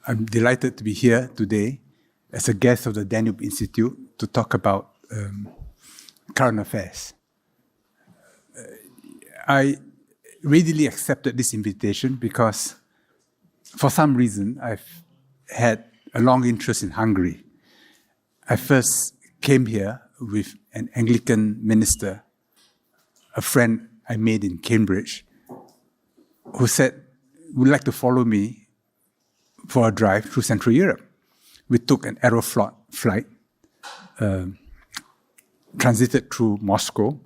I'm delighted to be here today as a guest of the Danube Institute to talk about current affairs. I readily accepted this invitation because for some reason I've had a long interest in Hungary. I first came here with an Anglican minister, a friend I made in Cambridge, who said, would like to follow me for a drive through Central Europe. We took an Aeroflot flight, transited through Moscow,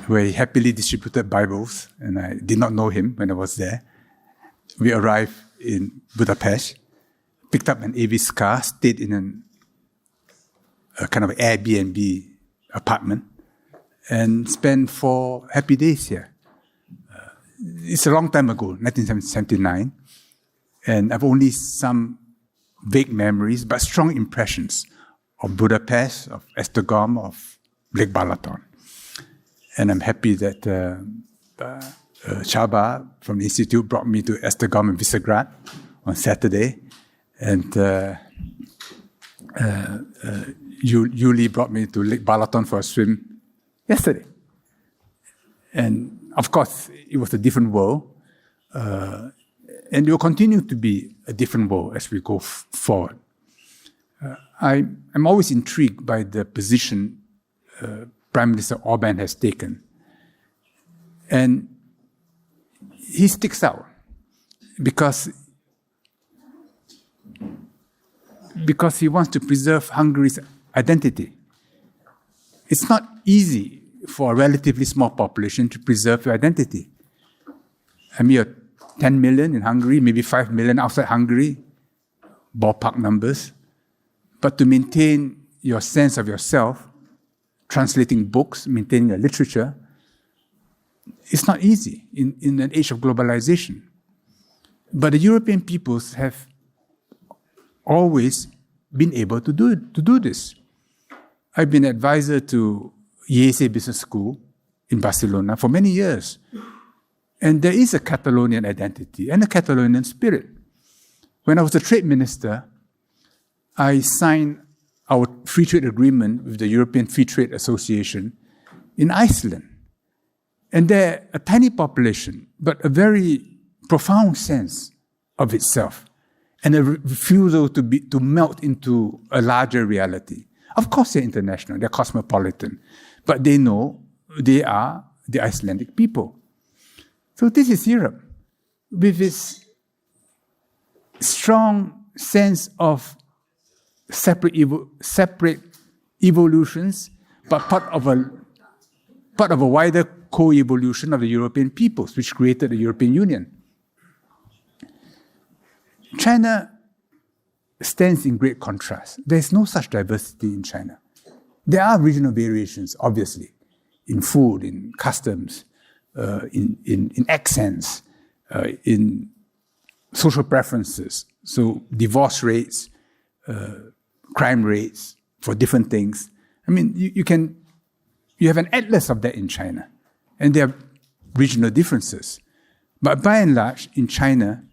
where he happily distributed Bibles, and I did not know him when I was there. We arrived in Budapest, picked up an Avis car, stayed in a kind of Airbnb apartment, and spent 4 happy days here. It's a long time ago, 1979, and I've only some vague memories, but strong impressions of Budapest, of Esztergom, of Lake Balaton. And I'm happy that Csaba from the Institute brought me to Esztergom and Visegrad on Saturday, and Yuli brought me to Lake Balaton for a swim yesterday. And of course, it was a different world, and it will continue to be a different world as we go forward. I'm always intrigued by the position Prime Minister Orban has taken. And he sticks out because he wants to preserve Hungary's identity. It's not easy for a relatively small population to preserve your identity. I mean, you're 10 million in Hungary, maybe 5 million outside Hungary, ballpark numbers. But to maintain your sense of yourself, translating books, maintaining your literature, it's not easy in an age of globalization. But the European peoples have always been able to do this. I've been advisor to IESE Business School in Barcelona for many years. And there is a Catalonian identity and a Catalonian spirit. When I was a trade minister, I signed our free trade agreement with the European Free Trade Association in Iceland. And they're a tiny population, but a very profound sense of itself and a refusal to melt into a larger reality. Of course, they're international, they're cosmopolitan, but they know they are the Icelandic people. So this is Europe, with its strong sense of separate evolutions, but part of a wider co-evolution of the European peoples, which created the European Union. China stands in great contrast. There's no such diversity in China. There are regional variations, obviously, in food, in customs, in accents, in social preferences. So divorce rates, crime rates for different things. I mean, you have an atlas of that in China, and there are regional differences. But by and large, in China,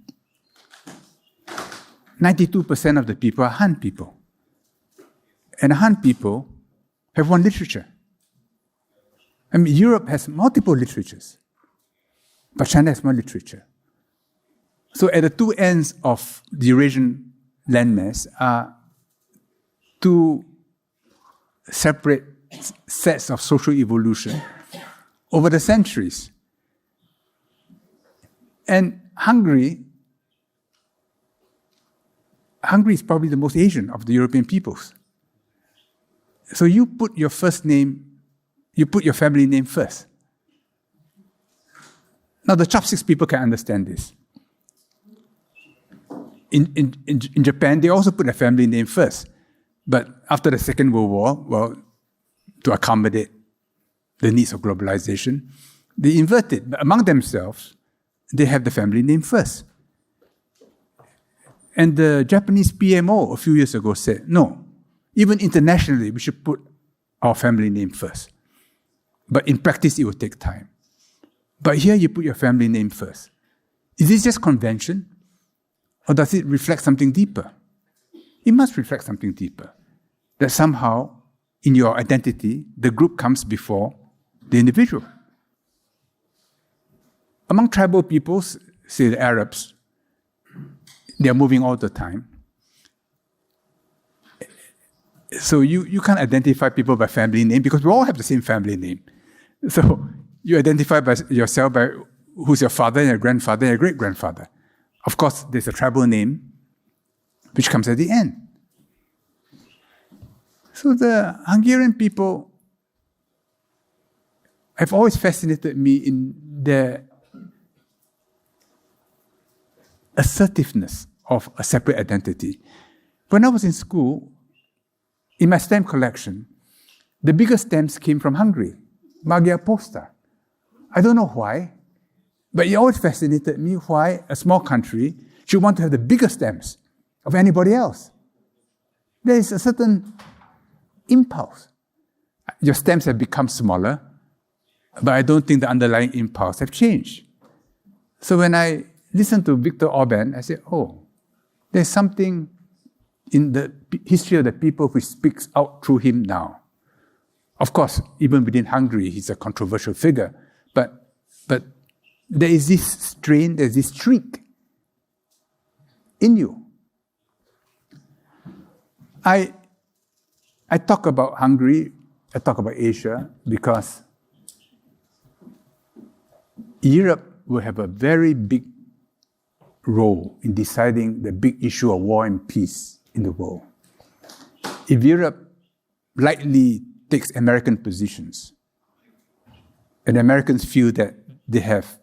92% of the people are Han people. And Han people have one literature. I mean, Europe has multiple literatures, but China has one literature. So at the two ends of the Eurasian landmass are two separate sets of social evolution over the centuries. And Hungary is probably the most Asian of the European peoples. So you put your family name first. Now the chopsticks people can understand this. In Japan, they also put their family name first. But after the Second World War, well, to accommodate the needs of globalization, they inverted. But among themselves, they have the family name first. And the Japanese PMO a few years ago said, no, even internationally, we should put our family name first. But in practice, it will take time. But here you put your family name first. Is this just convention? Or does it reflect something deeper? It must reflect something deeper. That somehow, in your identity, the group comes before the individual. Among tribal peoples, say the Arabs, they are moving all the time. So you can't identify people by family name because we all have the same family name. So you identify by yourself by who's your father and your grandfather and your great-grandfather. Of course, there's a tribal name which comes at the end. So the Hungarian people have always fascinated me in their assertiveness of a separate identity. When I was in school, in my stamp collection, the biggest stamps came from Hungary, Magyar Posta. I don't know why, but it always fascinated me why a small country should want to have the biggest stamps of anybody else. There is a certain impulse. Your stamps have become smaller, but I don't think the underlying impulse have changed. So when I listened to Viktor Orban, I said, oh, there's something in the history of the people which speaks out through him now. Of course, even within Hungary, he's a controversial figure, but there is this strain, there's this streak in you. I talk about Hungary, I talk about Asia, because Europe will have a very big role in deciding the big issue of war and peace in the world. If Europe lightly takes American positions, and Americans feel that they have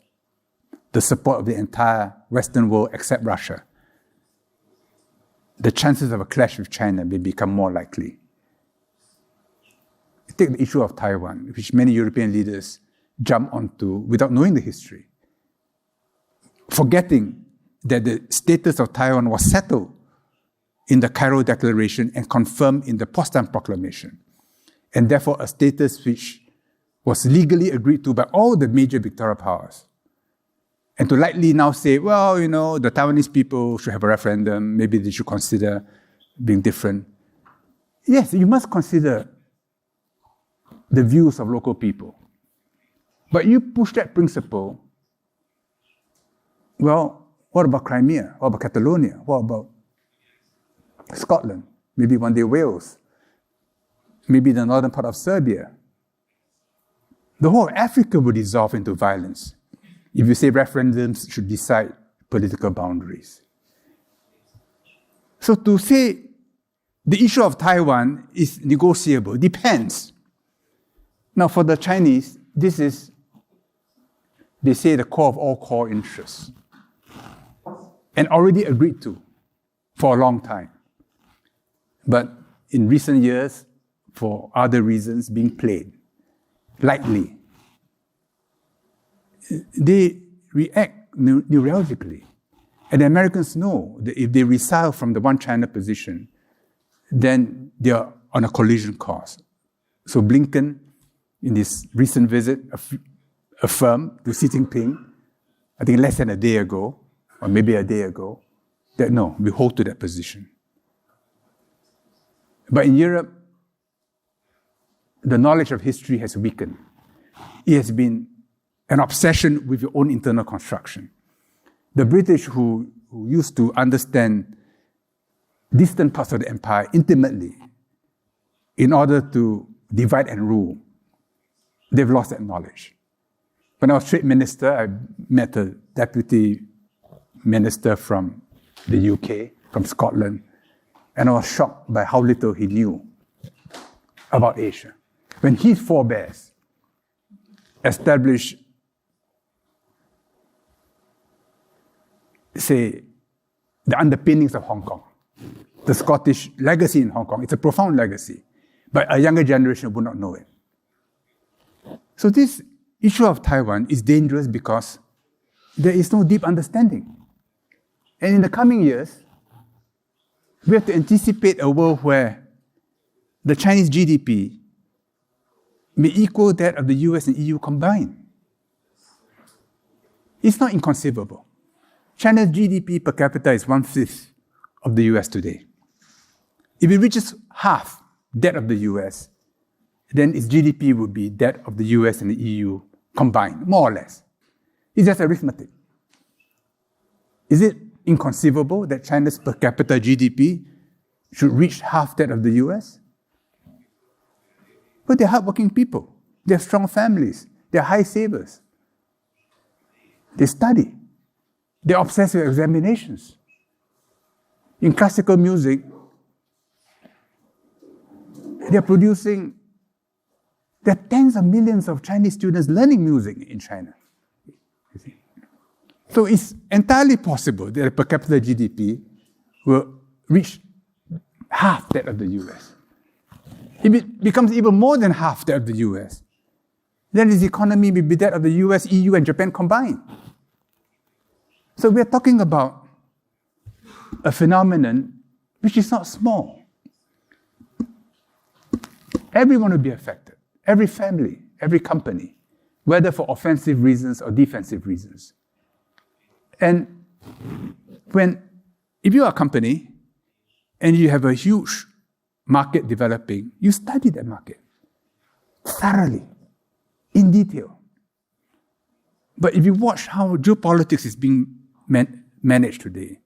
the support of the entire Western world except Russia, the chances of a clash with China may become more likely. Take the issue of Taiwan, which many European leaders jump onto without knowing the history, forgetting that the status of Taiwan was settled in the Cairo Declaration and confirmed in the Potsdam Proclamation, and therefore a status which was legally agreed to by all the major Victoria powers. And to lightly now say, well, the Taiwanese people should have a referendum, maybe they should consider being different. Yes, you must consider the views of local people. But you push that principle, well, what about Crimea? What about Catalonia? What about Scotland? Maybe one day Wales? Maybe the northern part of Serbia? The whole of Africa would dissolve into violence if you say referendums should decide political boundaries. So to say the issue of Taiwan is negotiable depends. Now for the Chinese, this is, they say, the core of all core interests, and already agreed to for a long time. But in recent years, for other reasons, being played lightly. They react neurologically. And the Americans know that if they resile from the one China position, then they are on a collision course. So Blinken, in his recent visit, affirmed to Xi Jinping, I think less than a day ago, or maybe a day ago, that no, we hold to that position. But in Europe, the knowledge of history has weakened. It has been an obsession with your own internal construction. The British, who used to understand distant parts of the empire intimately in order to divide and rule, they've lost that knowledge. When I was trade minister, I met a deputy minister from the UK, from Scotland, and I was shocked by how little he knew about Asia. When his forebears established, say, the underpinnings of Hong Kong, the Scottish legacy in Hong Kong, it's a profound legacy, but a younger generation would not know it. So this issue of Taiwan is dangerous because there is no deep understanding. And in the coming years, we have to anticipate a world where the Chinese GDP may equal that of the US and EU combined. It's not inconceivable. China's GDP per capita is 1/5 of the US today. If it reaches half that of the US, then its GDP would be that of the US and the EU combined, more or less. It's just arithmetic. Is it inconceivable that China's per capita GDP should reach half that of the US? But they're hardworking people. They have strong families. They're high savers. They study. They're obsessed with examinations. In classical music, there are tens of millions of Chinese students learning music in China. So it's entirely possible that the per capita GDP will reach half that of the US. If it becomes even more than half that of the US, then its economy will be that of the US, EU, and Japan combined. So we're talking about a phenomenon which is not small. Everyone will be affected. Every family, every company, whether for offensive reasons or defensive reasons. And if you are a company and you have a huge market developing, you study that market thoroughly, in detail. But if you watch how geopolitics is being managed today,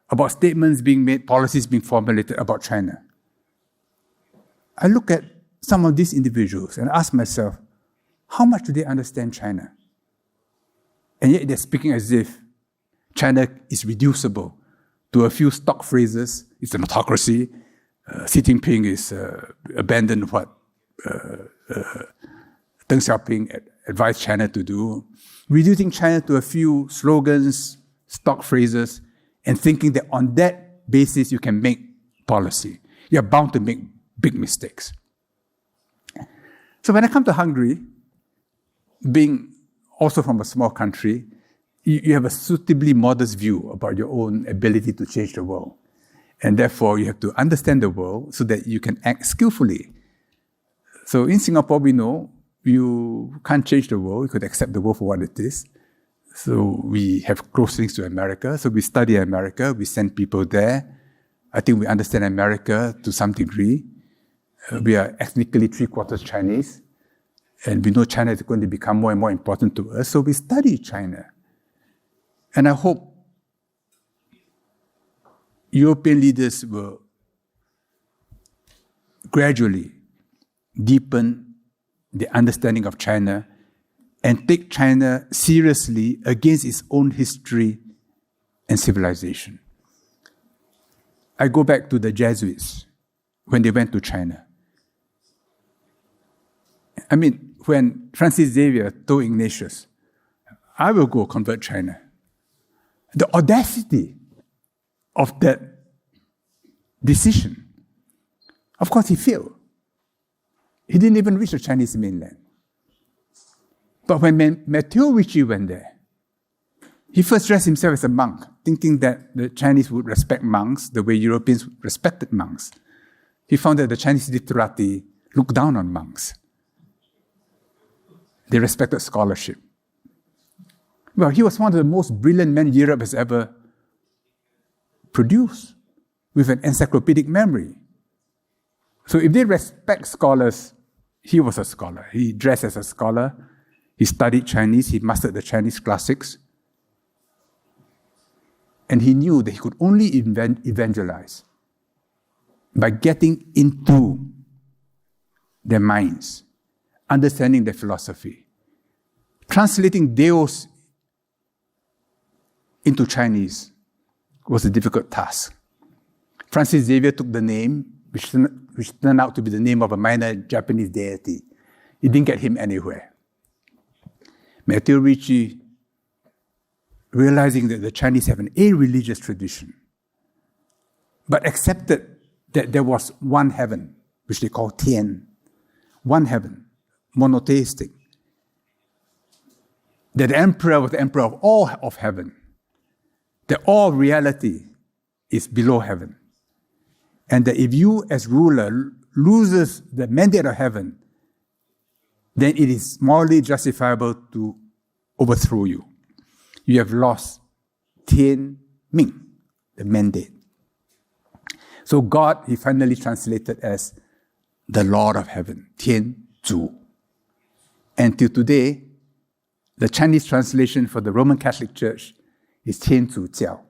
about statements being made, policies being formulated about China, I look at some of these individuals and ask myself, how much do they understand China? And yet they're speaking as if China is reducible to a few stock phrases. It's an autocracy. Xi Jinping is abandoned what Deng Xiaoping advised China to do, reducing China to a few slogans, stock phrases, and thinking that on that basis you can make policy. You're bound to make big mistakes. So when I come to Hungary, being also from a small country, you have a suitably modest view about your own ability to change the world. And therefore, you have to understand the world so that you can act skillfully. So in Singapore, we know you can't change the world. You could accept the world for what it is. So we have close links to America. So we study America. We send people there. I think we understand America to some degree. We are ethnically 3/4 Chinese. And we know China is going to become more and more important to us. So we study China. And I hope European leaders will gradually deepen the understanding of China and take China seriously against its own history and civilization. I go back to the Jesuits when they went to China. I mean, when Francis Xavier told Ignatius, I will go convert China. The audacity of that decision. Of course, he failed. He didn't even reach the Chinese mainland. But when Matteo Ricci went there, he first dressed himself as a monk, thinking that the Chinese would respect monks the way Europeans respected monks. He found that the Chinese literati looked down on monks. They respected scholarship. Well, he was one of the most brilliant men Europe has ever produced, with an encyclopedic memory. So if they respect scholars, he was a scholar. He dressed as a scholar. He studied Chinese. He mastered the Chinese classics. And he knew that he could only evangelize by getting into their minds, understanding their philosophy. Translating Deus into Chinese was a difficult task. Francis Xavier took the name, which turned out to be the name of a minor Japanese deity. It didn't get him anywhere. Matteo Ricci, realizing that the Chinese have an a-religious tradition, but accepted that there was one heaven, which they call Tian, one heaven, monotheistic, that the emperor was the emperor of all of heaven, that all reality is below heaven, and that if you as ruler loses the mandate of heaven, then it is morally justifiable to overthrow you. You have lost 天命, the mandate. So God, he finally translated as the Lord of Heaven, 天主. And till today, the Chinese translation for the Roman Catholic Church is 天主教,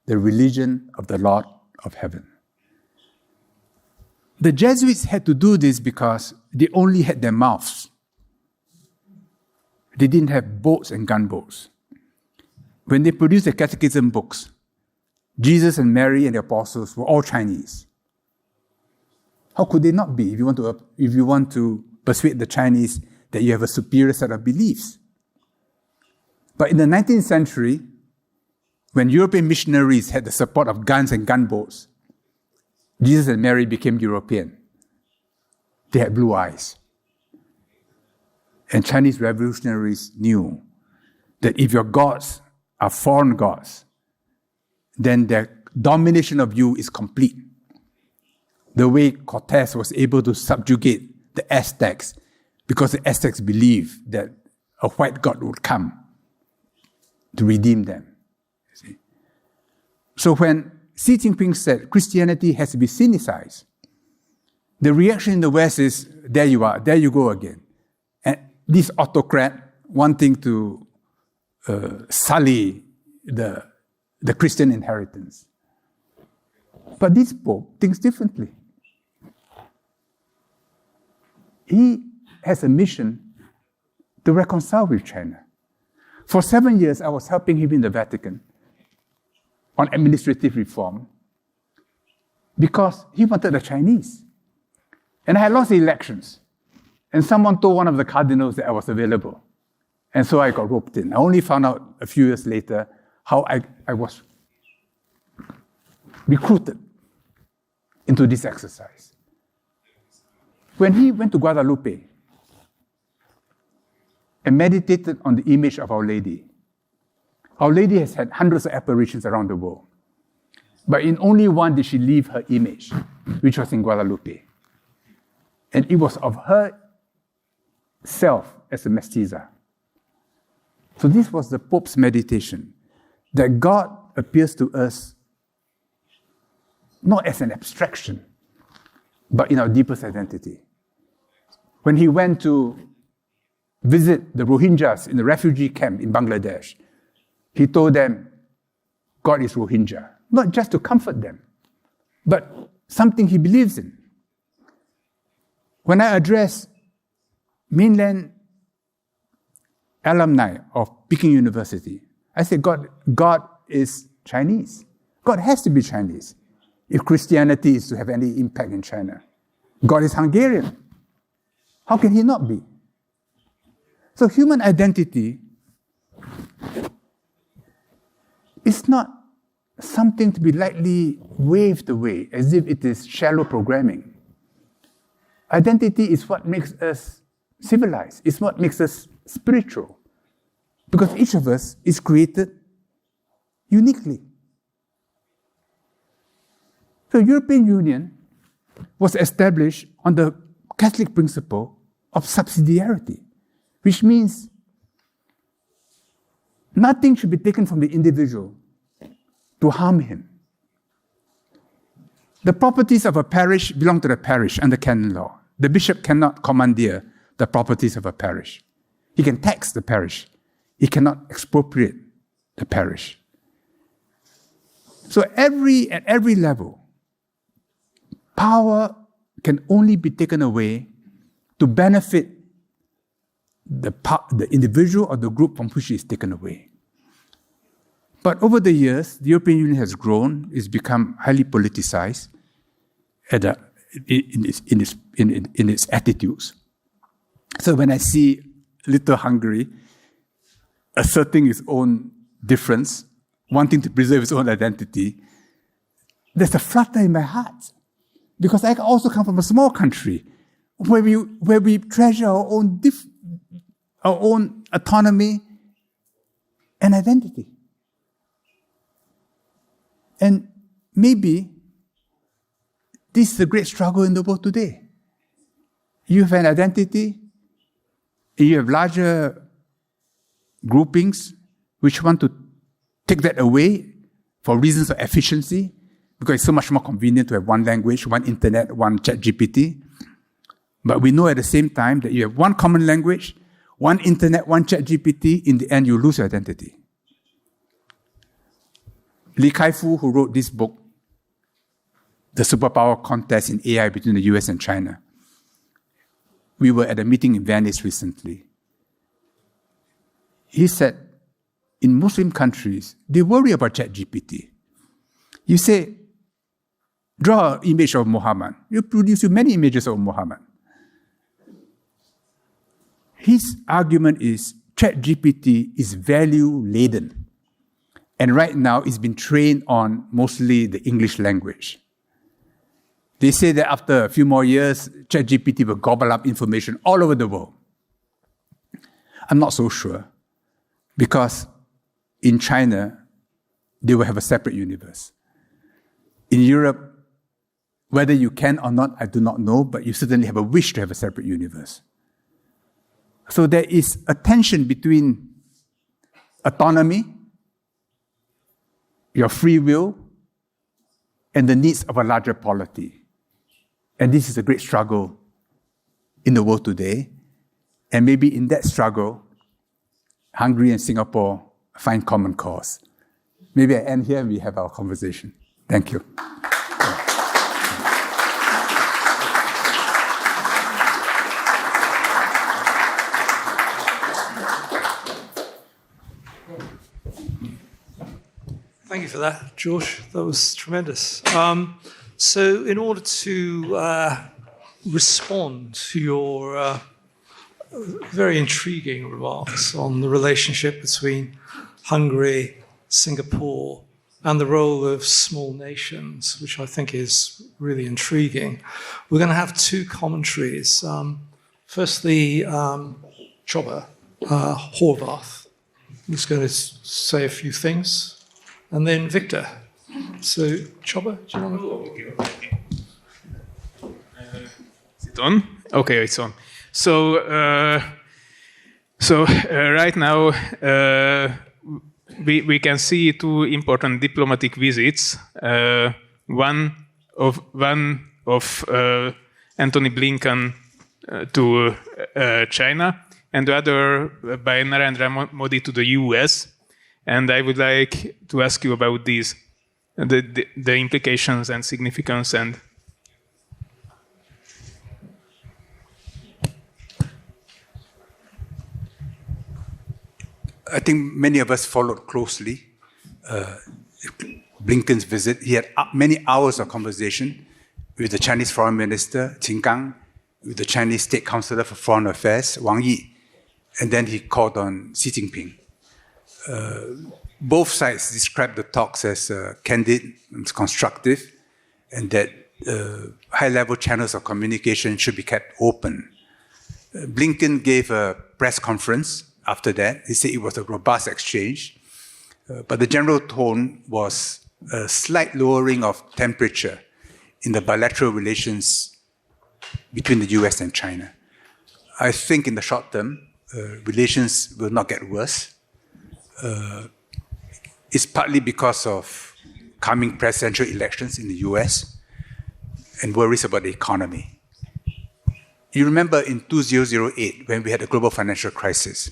the religion of the Lord of Heaven. The Jesuits had to do this because they only had their mouths. They didn't have boats and gunboats. When they produced the catechism books, Jesus and Mary and the apostles were all Chinese. How could they not be if you want to persuade the Chinese that you have a superior set of beliefs? But in the 19th century, when European missionaries had the support of guns and gunboats, Jesus and Mary became European. They had blue eyes. And Chinese revolutionaries knew that if your gods are foreign gods, then their domination of you is complete. The way Cortés was able to subjugate the Aztecs because the Aztecs believed that a white god would come to redeem them. You see? So when Xi Jinping said Christianity has to be Sinicized, the reaction in the West is, there you are, there you go again. And this autocrat wanting to sully the Christian inheritance. But this Pope thinks differently. He has a mission to reconcile with China. For 7 years, I was helping him in the Vatican on administrative reform because he wanted the Chinese. And I had lost the elections. And someone told one of the cardinals that I was available. And so I got roped in. I only found out a few years later how I was recruited into this exercise. When he went to Guadalupe and meditated on the image of Our Lady has had hundreds of apparitions around the world. But in only one did she leave her image, which was in Guadalupe. And it was of her self as a mestiza. So this was the Pope's meditation, that God appears to us not as an abstraction, but in our deepest identity. When he went to visit the Rohingyas in the refugee camp in Bangladesh, he told them, God is Rohingya, not just to comfort them, but something he believes in. When I address mainland alumni of Peking University, I say, God is Chinese. God has to be Chinese if Christianity is to have any impact in China. God is Hungarian. How can he not be? So human identity is not something to be lightly waved away as if it is shallow programming. Identity is what makes us civilized. It's what makes us spiritual. Because each of us is created uniquely. The European Union was established on the Catholic principle of subsidiarity, which means nothing should be taken from the individual to harm him. The properties of a parish belong to the parish under canon law. The bishop cannot commandeer the properties of a parish. He can tax the parish. He cannot expropriate the parish. So at every level, power can only be taken away to benefit the individual or the group from which it is taken away. But over the years, the European Union has grown, it's become highly politicized in its attitudes. So when I see little Hungary asserting its own difference, wanting to preserve its own identity, there's a flutter in my heart. Because I also come from a small country where we treasure our own autonomy and identity. And maybe this is a great struggle in the world today. You have an identity, and you have larger groupings which want to take that away for reasons of efficiency, because it's so much more convenient to have one language, one internet, one ChatGPT. But we know at the same time that you have one common language, one internet, one ChatGPT, in the end you lose your identity. Li Kai-fu, who wrote this book, The Superpower Contest in AI Between the US and China, we were at a meeting in Venice recently. He said, in Muslim countries, they worry about ChatGPT. You say, draw an image of Muhammad. You produce many images of Muhammad. His argument is ChatGPT is value-laden. And right now, it's been trained on mostly the English language. They say that after a few more years, ChatGPT will gobble up information all over the world. I'm not so sure, because in China, they will have a separate universe. In Europe, whether you can or not, I do not know, but you certainly have a wish to have a separate universe. So there is a tension between autonomy, your free will, and the needs of a larger polity. And this is a great struggle in the world today. And maybe in that struggle, Hungary and Singapore find common cause. Maybe I end here and we have our conversation. Thank you. Thank you for that, George. That was tremendous. So in order to respond to your very intriguing remarks on the relationship between Hungary, Singapore, and the role of small nations, which I think is really intriguing, we're going to have two commentaries. Firstly, Choba Horvath is going to say a few things. And then Victor. So, Choba, do you want to? Is it on? Okay, it's on. So right now we can see two important diplomatic visits. One of Antony Blinken to China, and the other by Narendra Modi to the US. And I would like to ask you about these, the implications and significance. And I think many of us followed closely Blinken's visit. He had many hours of conversation with the Chinese Foreign Minister, Qin Gang, with the Chinese State Councillor for Foreign Affairs, Wang Yi, and then he called on Xi Jinping. Both sides described the talks as candid and constructive, and that high-level channels of communication should be kept open. Blinken gave a press conference after that. He said it was a robust exchange, but the general tone was a slight lowering of temperature in the bilateral relations between the US and China. I think in the short term, relations will not get worse. It's partly because of coming presidential elections in the US and worries about the economy. You remember in 2008, when we had a global financial crisis,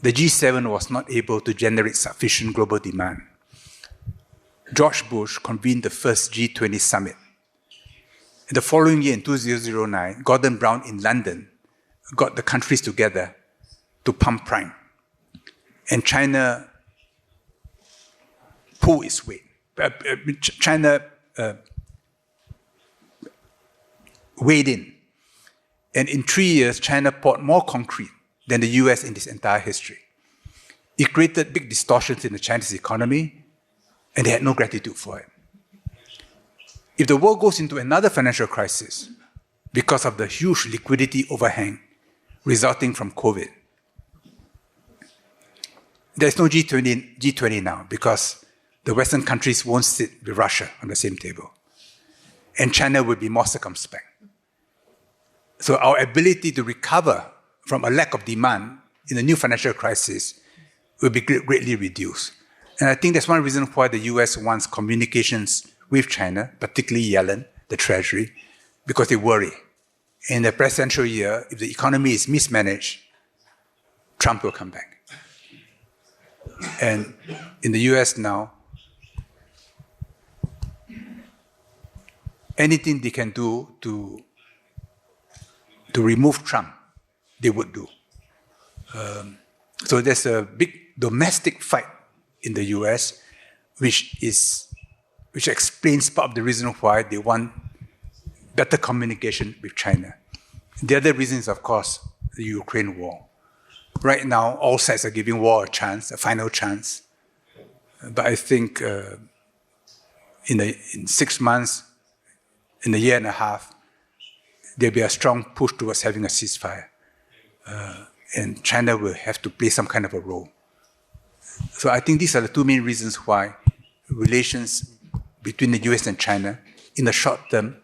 the G7 was not able to generate sufficient global demand. George Bush convened the first G20 summit. In the following year, in 2009, Gordon Brown in London got the countries together to pump prime. And China pulled its weight. China weighed in. And in 3 years, China poured more concrete than the US in its entire history. It created big distortions in the Chinese economy, and they had no gratitude for it. If the world goes into another financial crisis because of the huge liquidity overhang resulting from COVID, there's no G20 now because the Western countries won't sit with Russia on the same table. And China will be more circumspect. So our ability to recover from a lack of demand in a new financial crisis will be greatly reduced. And I think that's one reason why the US wants communications with China, particularly Yellen, the Treasury, because they worry. In the presidential year, if the economy is mismanaged, Trump will come back. And in the US now, anything they can do to remove Trump, they would do. So there's a big domestic fight in the US, which explains part of the reason why they want better communication with China. The other reason is, of course, the Ukraine war. Right now, all sides are giving war a chance, a final chance. But I think in 6 months, in a year and a half, there'll be a strong push towards having a ceasefire. And China will have to play some kind of a role. So I think these are the two main reasons why relations between the US and China in the short term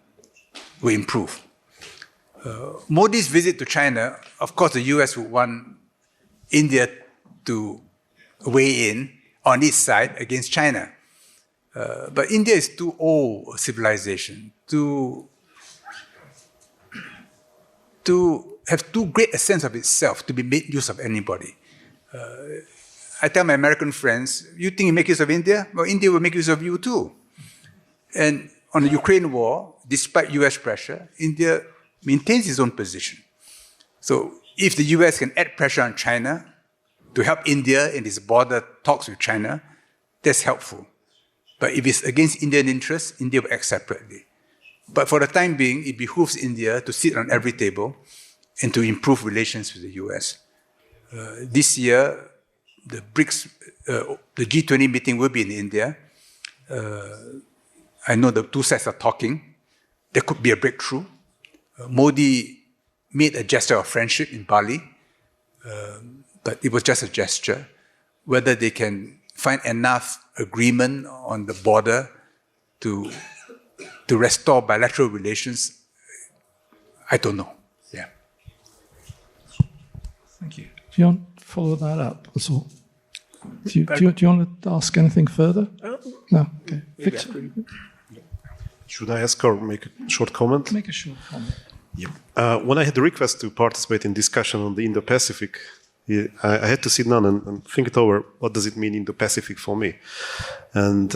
will improve. Modi's visit to China, of course, the US would want India to weigh in on its side against China. But India is too old a civilization to have too great a sense of itself to be made use of anybody. I tell my American friends, you think you make use of India? Well, India will make use of you too. And on the Ukraine war, despite US pressure, India maintains its own position. So if the US can add pressure on China to help India in its border talks with China, that's helpful. But if it's against Indian interests, India will act separately. But for the time being, it behooves India to sit on every table and to improve relations with the US. This year, the BRICS, the G20 meeting will be in India. I know the two sides are talking. There could be a breakthrough. Modi made a gesture of friendship in Bali, but it was just a gesture. Whether they can find enough agreement on the border to restore bilateral relations, I don't know. Yeah. Thank you. Do you want to follow that up? That's all. Do you want to ask anything further? No? Okay. Victor? Should I ask or make a short comment? Make a short comment. Yeah. When I had the request to participate in discussion on the Indo-Pacific, I had to sit down and think it over. What does it mean Indo-Pacific for me? And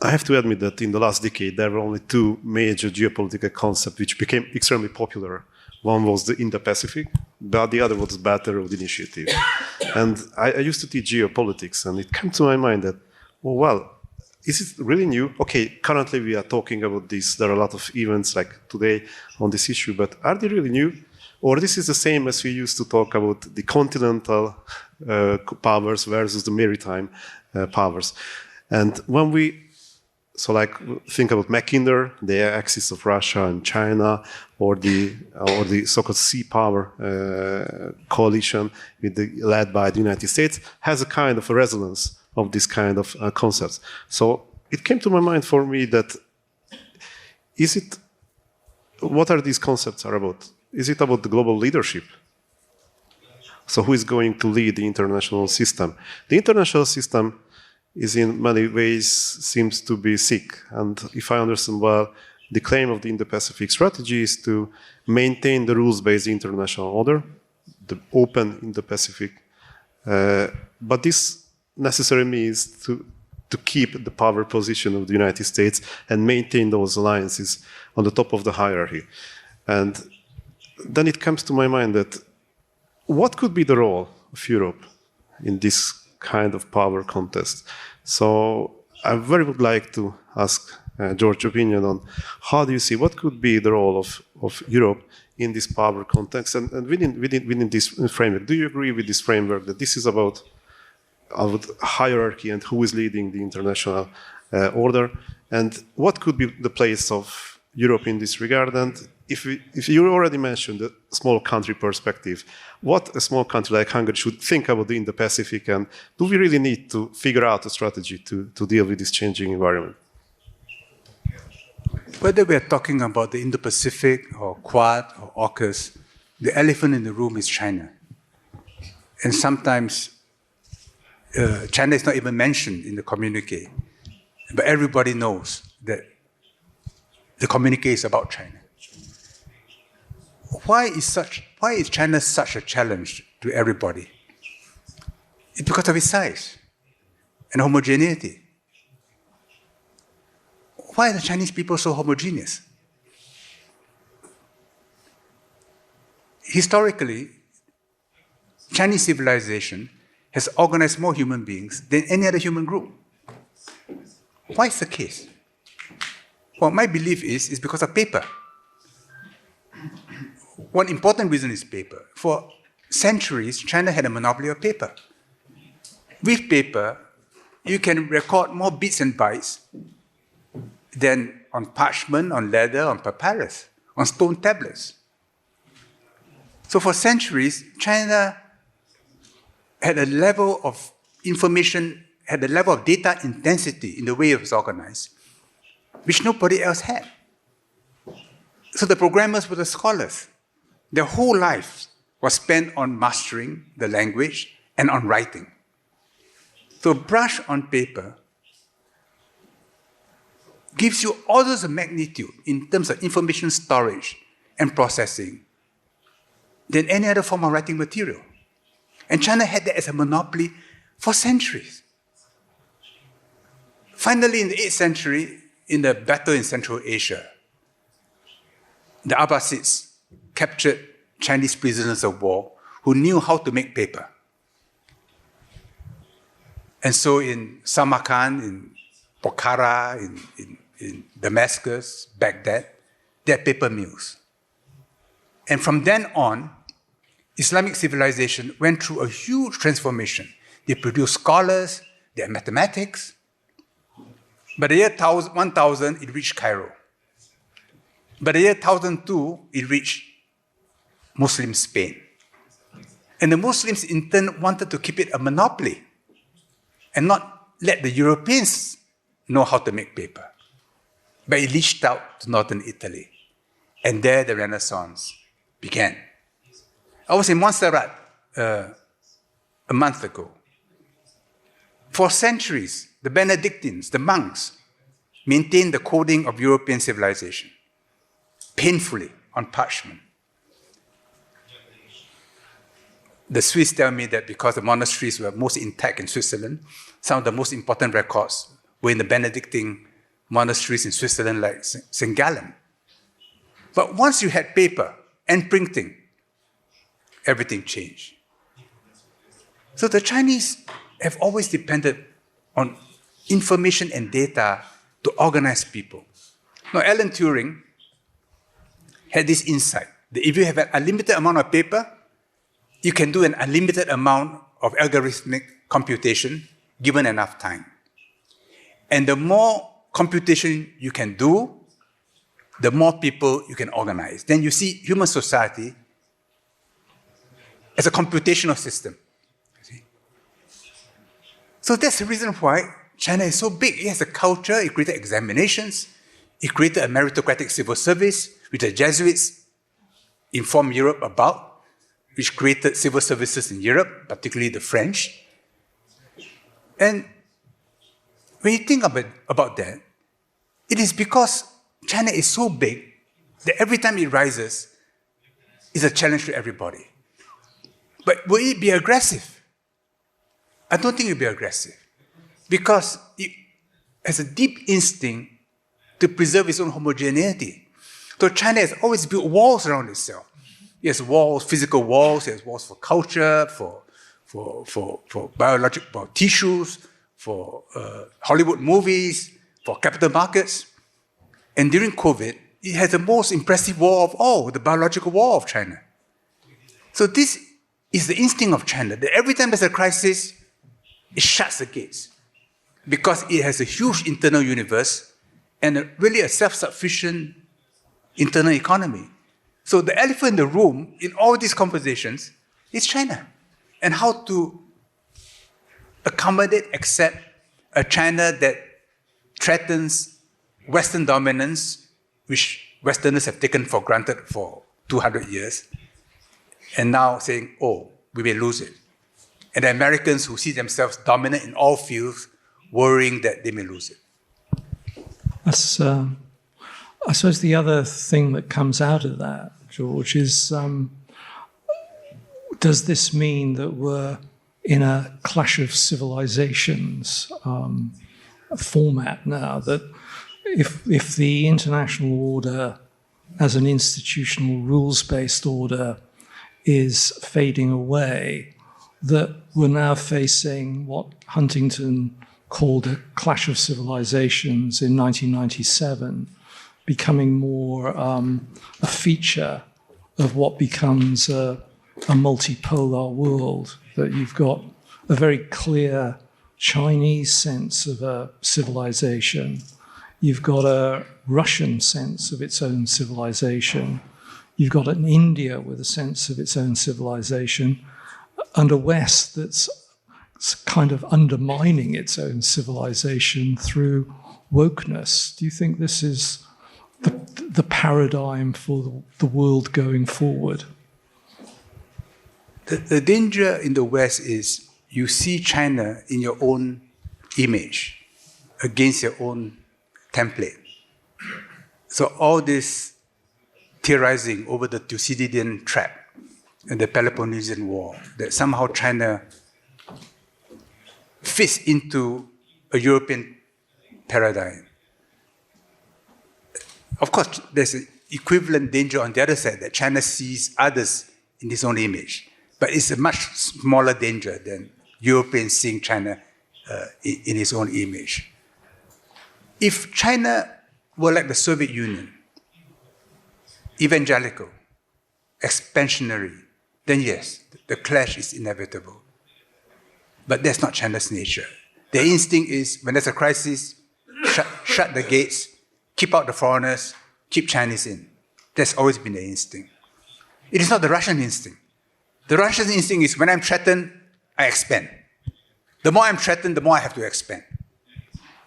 I have to admit that in the last decade, there were only two major geopolitical concepts which became extremely popular. One was the Indo-Pacific, but the other was the Belt and Road Initiative. And I used to teach geopolitics, and it came to my mind that, oh, well, is it really new? Okay, currently we are talking about this. There are a lot of events like today on this issue, but are they really new? Or this is the same as we used to talk about the continental powers versus the maritime powers. And when we think about Mackinder, the axis of Russia and China, or the so-called sea power coalition led by the United States, has a kind of a resonance of this kind of concepts. So it came to my mind for me that what are these concepts are about? Is it about the global leadership? So who is going to lead the international system? The international system is in many ways seems to be sick. And if I understand well, the claim of the Indo-Pacific strategy is to maintain the rules-based international order, the open Indo-Pacific. But this necessarily means to keep the power position of the United States and maintain those alliances on the top of the hierarchy. And then it comes to my mind that what could be the role of Europe in this kind of power contest? So I very would like to ask George's opinion on how do you see what could be the role of Europe in this power context and within this framework. Do you agree with this framework that this is about hierarchy and who is leading the international order? And what could be the place of Europe in this regard? And if you already mentioned the small country perspective, what a small country like Hungary should think about the Indo-Pacific, and do we really need to figure out a strategy to deal with this changing environment? Whether we are talking about the Indo-Pacific or Quad or AUKUS, the elephant in the room is China. And sometimes China is not even mentioned in the communique, but everybody knows that the communique is about China. Why is China such a challenge to everybody? It's because of its size and homogeneity. Why are the Chinese people so homogeneous? Historically, Chinese civilization has organized more human beings than any other human group. Why is the case? Well, my belief is because of paper. One important reason is paper. For centuries, China had a monopoly of paper. With paper, you can record more bits and bytes than on parchment, on leather, on papyrus, on stone tablets. So for centuries, China had a level of information, had a level of data intensity in the way it was organized, which nobody else had. So the programmers were the scholars. Their whole life was spent on mastering the language and on writing. So brush on paper gives you orders of magnitude in terms of information storage and processing than any other form of writing material. And China had that as a monopoly for centuries. Finally, in the 8th century, in the battle in Central Asia, the Abbasids captured Chinese prisoners of war who knew how to make paper. And so in Samarkand, in Pokhara, in Damascus, Baghdad, they had paper mills. And from then on, Islamic civilization went through a huge transformation. They produced scholars, they had mathematics. By the year 1000, it reached Cairo. By the year 1002, it reached Muslim Spain. And the Muslims in turn wanted to keep it a monopoly and not let the Europeans know how to make paper. But it reached out to northern Italy. And there the Renaissance began. I was in Montserrat a month ago. For centuries, the Benedictines, the monks, maintained the coding of European civilization, painfully on parchment. The Swiss tell me that because the monasteries were most intact in Switzerland, some of the most important records were in the Benedictine monasteries in Switzerland, like St. Gallen. But once you had paper and printing, everything changed. So the Chinese have always depended on information and data to organize people. Now, Alan Turing had this insight that if you have an unlimited amount of paper, you can do an unlimited amount of algorithmic computation given enough time. And the more computation you can do, the more people you can organize. Then you see human society as a computational system. So that's the reason why China is so big. It has a culture, it created examinations, it created a meritocratic civil service, which the Jesuits informed Europe about, which created civil services in Europe, particularly the French. And when you think about that, it is because China is so big that every time it rises, it's a challenge to everybody. But will it be aggressive? I don't think it will be aggressive, because it has a deep instinct to preserve its own homogeneity. So China has always built walls around itself. It has walls, physical walls, it has walls for culture, for biological tissues, for Hollywood movies, for capital markets. And during COVID, it has the most impressive wall of all, the biological wall of China. So this is the instinct of China, that every time there's a crisis, it shuts the gates, because it has a huge internal universe and really a self-sufficient internal economy. So the elephant in the room in all these conversations is China, and how to accommodate, accept a China that threatens Western dominance, which Westerners have taken for granted for 200 years, and now saying, oh, we may lose it. and the Americans who see themselves dominant in all fields, worrying that they may lose it. That's, I suppose the other thing that comes out of that, George, is does this mean that we're in a clash of civilizations format now? That if the international order as an institutional rules-based order is fading away, that we're now facing what Huntington called a clash of civilizations in 1997, becoming more a feature of what becomes a multipolar world, that you've got a very clear Chinese sense of a civilization, you've got a Russian sense of its own civilization, you've got an India with a sense of its own civilization, and a West that's kind of undermining its own civilization through wokeness. Do you think this is the paradigm for the world going forward? The danger in the West is you see China in your own image against your own template. So all this theorizing over the Thucydidean trap and the Peloponnesian War, that somehow China fits into a European paradigm. Of course, there's an equivalent danger on the other side, that China sees others in its own image. But it's a much smaller danger than Europeans seeing China in its own image. If China were like the Soviet Union, evangelical, expansionary, then yes, the clash is inevitable. But that's not China's nature. Their instinct is, when there's a crisis, shut the gates, keep out the foreigners, keep Chinese in. That's always been their instinct. It is not the Russian instinct. The Russian instinct is, when I'm threatened, I expand. The more I'm threatened, the more I have to expand.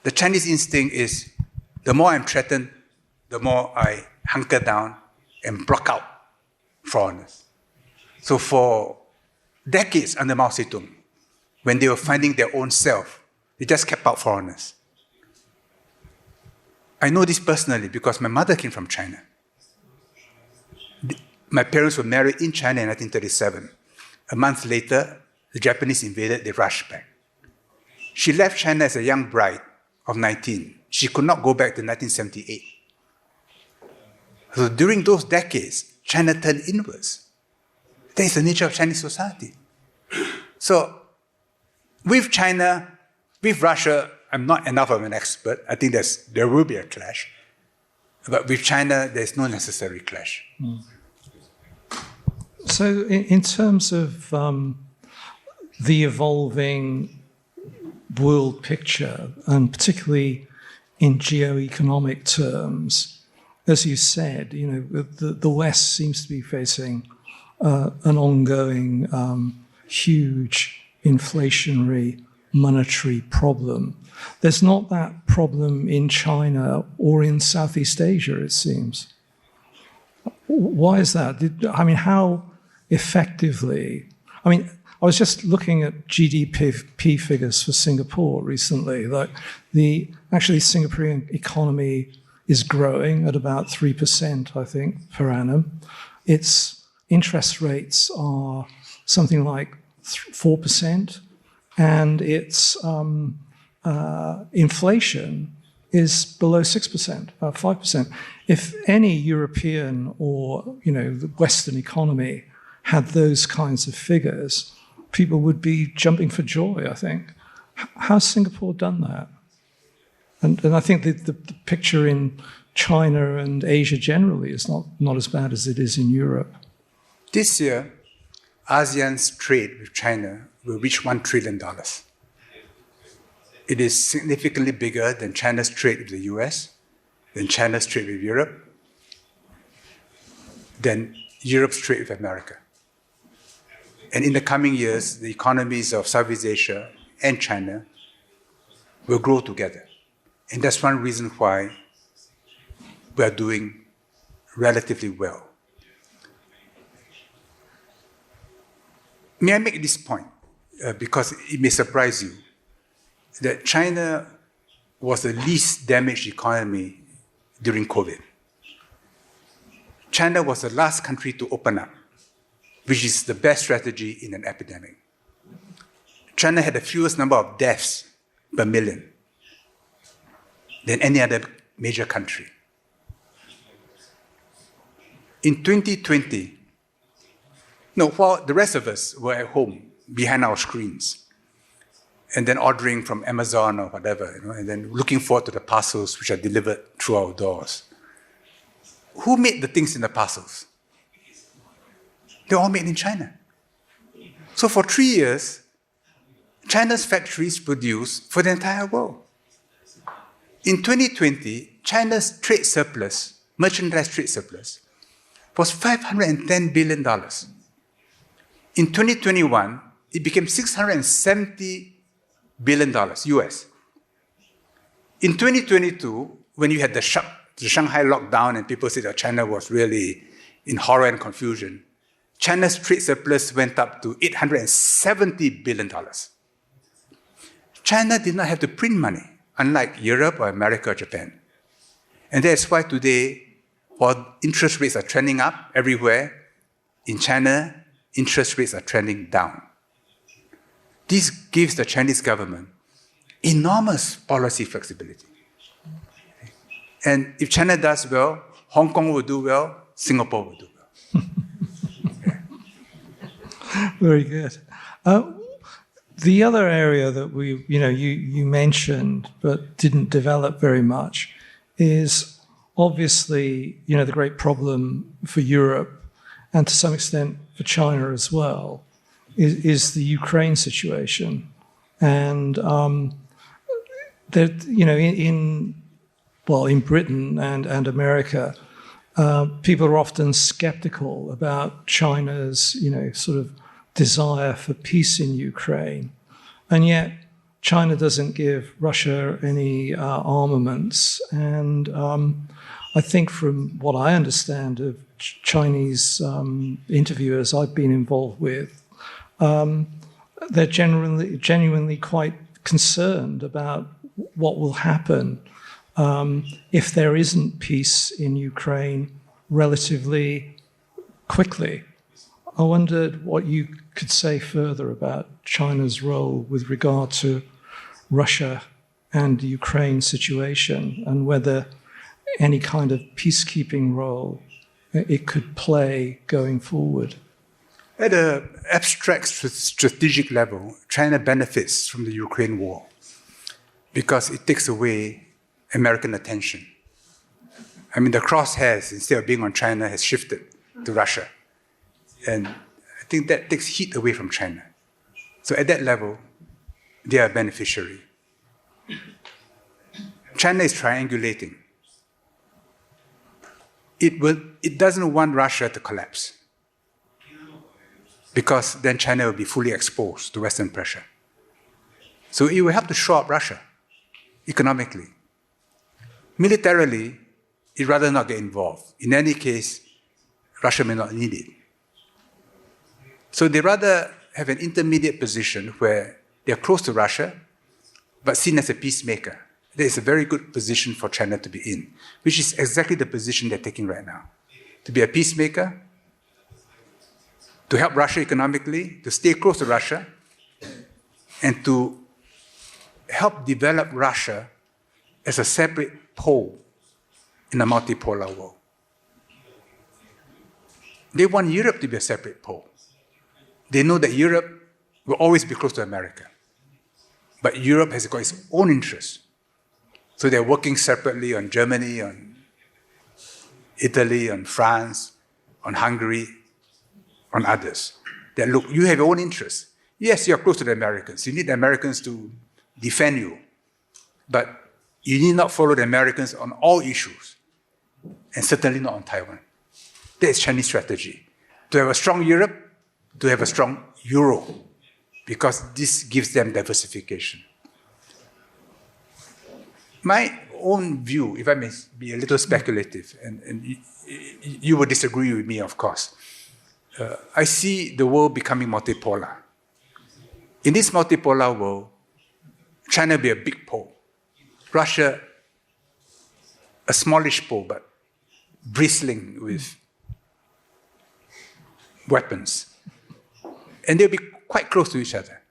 The Chinese instinct is, the more I'm threatened, the more I hunker down and block out foreigners. So for decades under Mao Zedong, when they were finding their own self, they just kept out foreigners. I know this personally because my mother came from China. My parents were married in China in 1937. A month later, the Japanese invaded, they rushed back. She left China as a young bride of 19. She could not go back to 1978. So during those decades, China turned inwards. That is the nature of Chinese society. So with China, with Russia, I'm not enough of an expert. I think there will be a clash. But with China, there's no necessary clash. So in terms of the evolving world picture, and particularly in geoeconomic terms, as you said, the West seems to be facing an ongoing huge inflationary monetary problem. There's not that problem in China or in Southeast Asia, it seems. Why is that? How effectively? I was just looking at GDP figures for Singapore recently. Like the Singaporean economy is growing at about 3%, I think, per annum. Its interest rates are something like 4%, and its inflation is below 6%, about 5%. If any European or the Western economy had those kinds of figures, people would be jumping for joy, I think. How's Singapore done that? And I think the picture in China and Asia generally is not as bad as it is in Europe. This year, ASEAN's trade with China will reach $1 trillion. It is significantly bigger than China's trade with the US, than China's trade with Europe, than Europe's trade with America. And in the coming years, the economies of Southeast Asia and China will grow together. And that's one reason why we are doing relatively well. May I make this point? because it may surprise you, that China was the least damaged economy during COVID. China was the last country to open up, which is the best strategy in an epidemic. China had the fewest number of deaths per million than any other major country. In 2020, while the rest of us were at home behind our screens, and then ordering from Amazon or whatever, and then looking forward to the parcels which are delivered through our doors. Who made the things in the parcels? They're all made in China. So for 3 years, China's factories produced for the entire world. In 2020, China's trade surplus, merchandise trade surplus, was $510 billion. In 2021, it became $670 billion US. In 2022, when you had the Shanghai lockdown and people said that China was really in horror and confusion, China's trade surplus went up to $870 billion. China did not have to print money, unlike Europe or America or Japan. And that's why today, while interest rates are trending up everywhere, in China, interest rates are trending down. This gives the Chinese government enormous policy flexibility. And if China does well, Hong Kong will do well, Singapore will do well. Very good. The other area that you mentioned but didn't develop very much is obviously, the great problem for Europe and to some extent for China as well is the Ukraine situation. And in Britain and America, people are often skeptical about China's, sort of desire for peace in Ukraine. And yet China doesn't give Russia any armaments. And I think from what I understand of Chinese interviewers I've been involved with, they're genuinely quite concerned about what will happen if there isn't peace in Ukraine relatively quickly. I wondered what you could say further about China's role with regard to Russia and the Ukraine situation, and whether any kind of peacekeeping role it could play going forward. At an abstract strategic level, China benefits from the Ukraine war because it takes away American attention. I mean, the crosshairs, instead of being on China, has shifted to Russia. And I think that takes heat away from China. So at that level, they are a beneficiary. China is triangulating. It doesn't want Russia to collapse, because then China will be fully exposed to Western pressure. So it will help to shore up Russia economically. Militarily, it'd rather not get involved. In any case, Russia may not need it. So they rather have an intermediate position where they're close to Russia, but seen as a peacemaker. That is a very good position for China to be in, which is exactly the position they're taking right now. To be a peacemaker, to help Russia economically, to stay close to Russia, and to help develop Russia as a separate pole in a multipolar world. They want Europe to be a separate pole. They know that Europe will always be close to America. But Europe has got its own interests. So they're working separately on Germany, on Italy, on France, on Hungary, on others. That look, you have your own interests. Yes, you're close to the Americans. You need the Americans to defend you. But you need not follow the Americans on all issues, and certainly not on Taiwan. That is Chinese strategy. To have a strong Europe, to have a strong Euro, because this gives them diversification. My own view, if I may be a little speculative, and you will disagree with me, of course, I see the world becoming multipolar. In this multipolar world, China will be a big pole. Russia, a smallish pole, but bristling with weapons. And they'll be quite close to each other.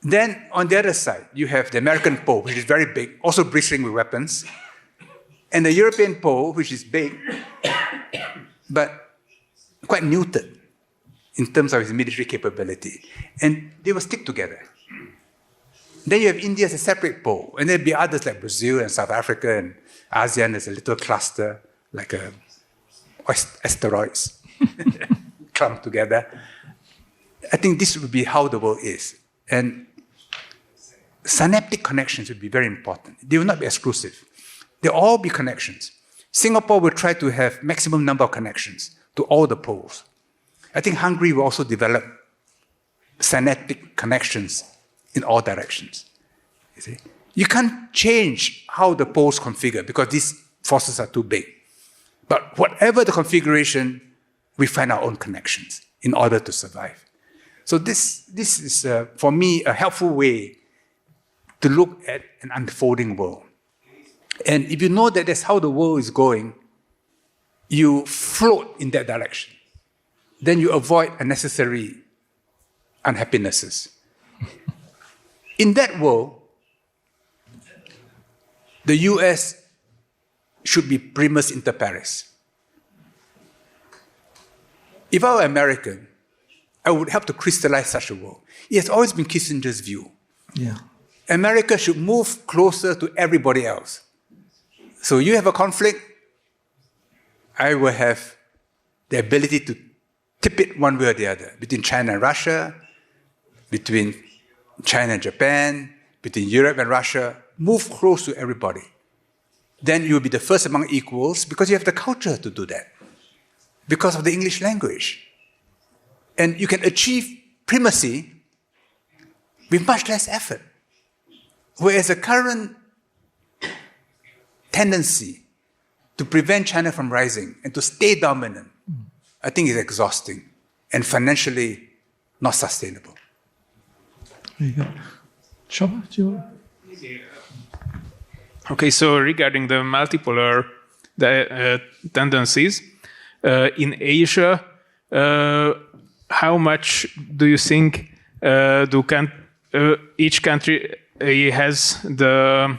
Then, on the other side, you have the American pole, which is very big, also bristling with weapons, and the European pole, which is big, but quite neutered in terms of its military capability. And they will stick together. Then you have India as a separate pole, and there'll be others like Brazil and South Africa and ASEAN as a little cluster, like asteroids clumped together. I think this would be how the world is. And synaptic connections would be very important. They will not be exclusive. They'll all be connections. Singapore will try to have maximum number of connections to all the poles. I think Hungary will also develop synaptic connections in all directions. You see? You can't change how the poles configure because these forces are too big. But whatever the configuration, we find our own connections in order to survive. So this is, for me, a helpful way to look at an unfolding world. And if you know that that's how the world is going, you float in that direction. Then you avoid unnecessary unhappinesses. In that world, the US should be primus inter pares. If I were American, I would help to crystallize such a world. It has always been Kissinger's view. Yeah. America should move closer to everybody else. So you have a conflict, I will have the ability to tip it one way or the other, between China and Russia, between China and Japan, between Europe and Russia, move close to everybody. Then you'll be the first among equals because you have the culture to do that, because of the English language. And you can achieve primacy with much less effort. Whereas the current tendency to prevent China from rising and to stay dominant, I think is exhausting and financially not sustainable. There you go. Shobha, do you? Okay, so regarding the multipolar tendencies, in Asia, how much do you think each country has the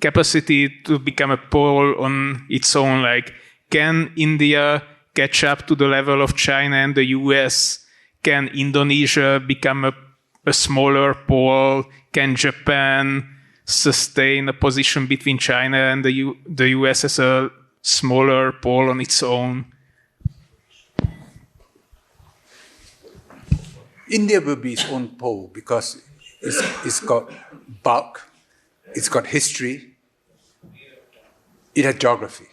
capacity to become a pole on its own? Like, can India catch up to the level of China and the US? Can Indonesia become a smaller pole? Can Japan sustain a position between China and the US as a smaller pole on its own? India will be its own pole because it's got bulk, it's got history, it has geography.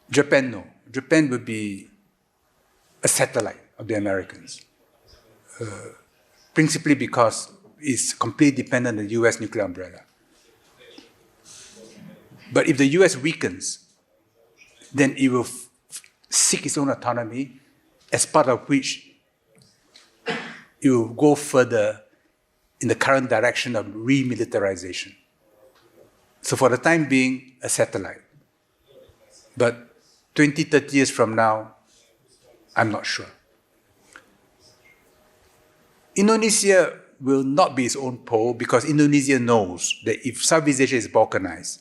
Japan, no. Japan will be a satellite of the Americans, principally because it's completely dependent on the US nuclear umbrella. But if the US weakens, then it will seek its own autonomy, as part of which it will go further in the current direction of remilitarization. So for the time being, a satellite. But 20, 30 years from now, I'm not sure. Indonesia will not be its own pole because Indonesia knows that if Southeast Asia is balkanized,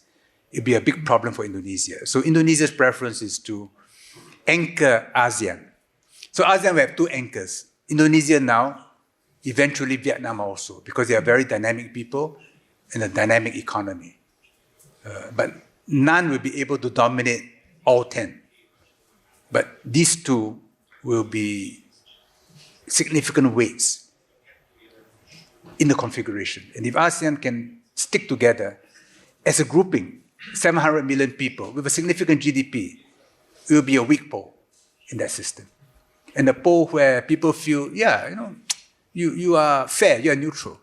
it'll be a big problem for Indonesia. So Indonesia's preference is to anchor ASEAN. So ASEAN will have two anchors. Indonesia now, eventually Vietnam also, because they are very dynamic people and a dynamic economy. But none will be able to dominate all 10. But these two will be significant weights in the configuration. And if ASEAN can stick together as a grouping, 700 million people with a significant GDP, it will be a weak pole in that system. And a pole where people feel, you are fair, you are neutral.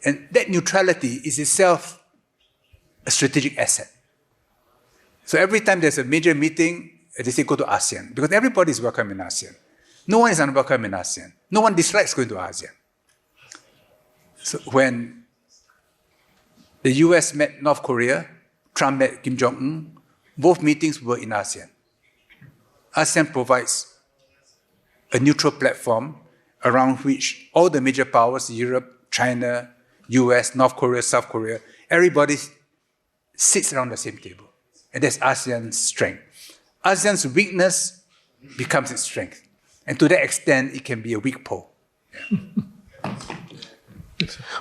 And that neutrality is itself a strategic asset. So every time there's a major meeting, they say go to ASEAN, because everybody is welcome in ASEAN. No one is unwelcome in ASEAN. No one dislikes going to ASEAN. So when the US met North Korea, Trump met Kim Jong-un, both meetings were in ASEAN. ASEAN provides a neutral platform around which all the major powers, Europe, China, US, North Korea, South Korea, everybody sits around the same table. And that's ASEAN's strength. ASEAN's weakness becomes its strength. And to that extent, it can be a weak pole. Yeah.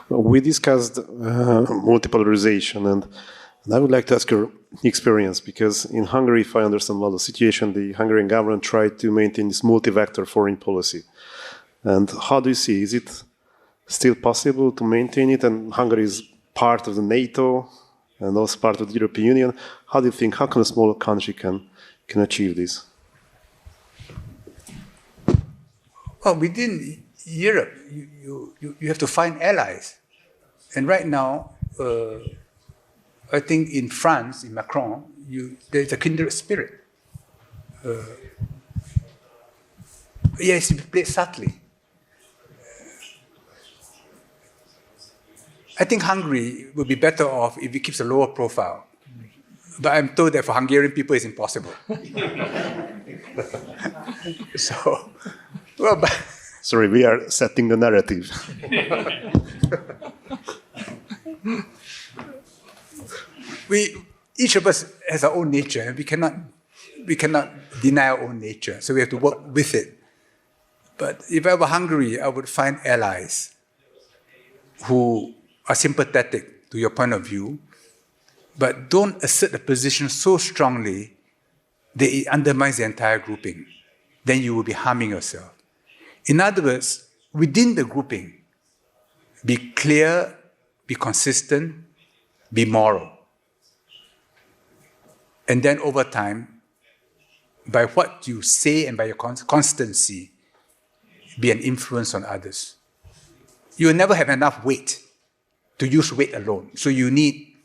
Well, we discussed multipolarization, and I would like to ask your experience, because in Hungary, if I understand well the situation, the Hungarian government tried to maintain this multi-vector foreign policy. And how do you see, is it still possible to maintain it? And Hungary is part of the NATO and also part of the European Union. How do you think, how can a small country can achieve this? Well, within Europe, you have to find allies. And right now, I think in France, in Macron, there's a kindred spirit. Yes, you play subtly. I think Hungary would be better off if it keeps a lower profile. But I'm told that for Hungarian people, it's impossible. So, well, but sorry, we are setting the narrative. Each of us has our own nature, and we cannot deny our own nature. So we have to work with it. But if I were Hungary, I would find allies who are sympathetic to your point of view, but don't assert a position so strongly that it undermines the entire grouping. Then you will be harming yourself. In other words, within the grouping, be clear, be consistent, be moral. And then over time, by what you say and by your constancy, be an influence on others. You will never have enough weight to use weight alone. So you need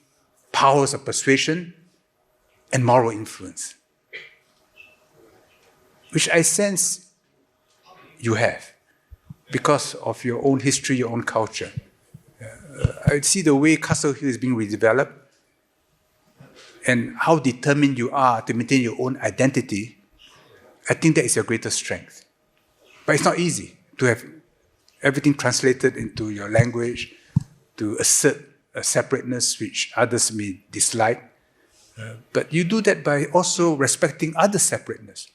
powers of persuasion and moral influence, which I sense you have because of your own history, your own culture. I see the way Castle Hill is being redeveloped and how determined you are to maintain your own identity. I think that is your greatest strength. But it's not easy to have everything translated into your language, to assert a separateness which others may dislike. But you do that by also respecting other separateness.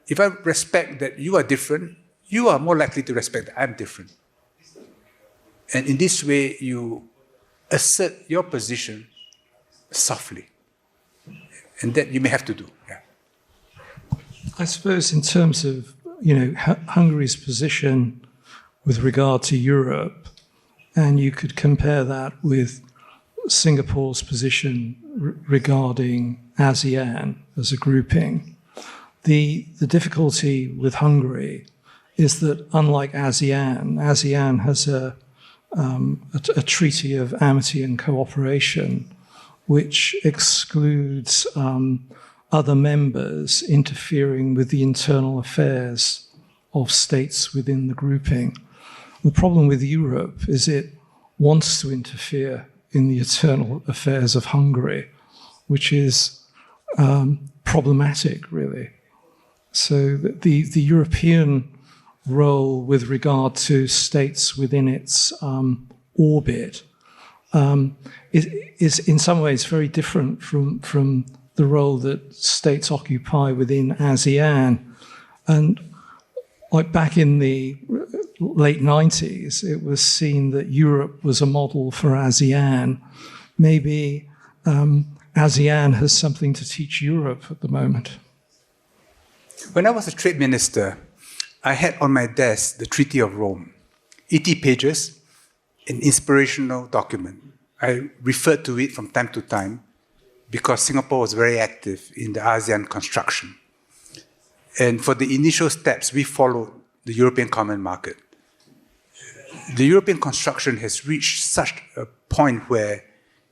If I respect that you are different, you are more likely to respect that I'm different. And in this way, you assert your position softly. And that you may have to do. Yeah. I suppose in terms of, Hungary's position with regard to Europe, and you could compare that with Singapore's position regarding ASEAN as a grouping. The difficulty with Hungary is that, unlike ASEAN has a treaty of amity and cooperation which excludes other members interfering with the internal affairs of states within the grouping. The problem with Europe is it wants to interfere in the internal affairs of Hungary, which is problematic, really. So the European role with regard to states within its orbit is in some ways very different from the role that states occupy within ASEAN. And like back in the late 90s, it was seen that Europe was a model for ASEAN. Maybe ASEAN has something to teach Europe at the moment. When I was a trade minister, I had on my desk the Treaty of Rome, 80 pages, an inspirational document. I referred to it from time to time because Singapore was very active in the ASEAN construction. And for the initial steps, we followed the European Common Market. The European construction has reached such a point where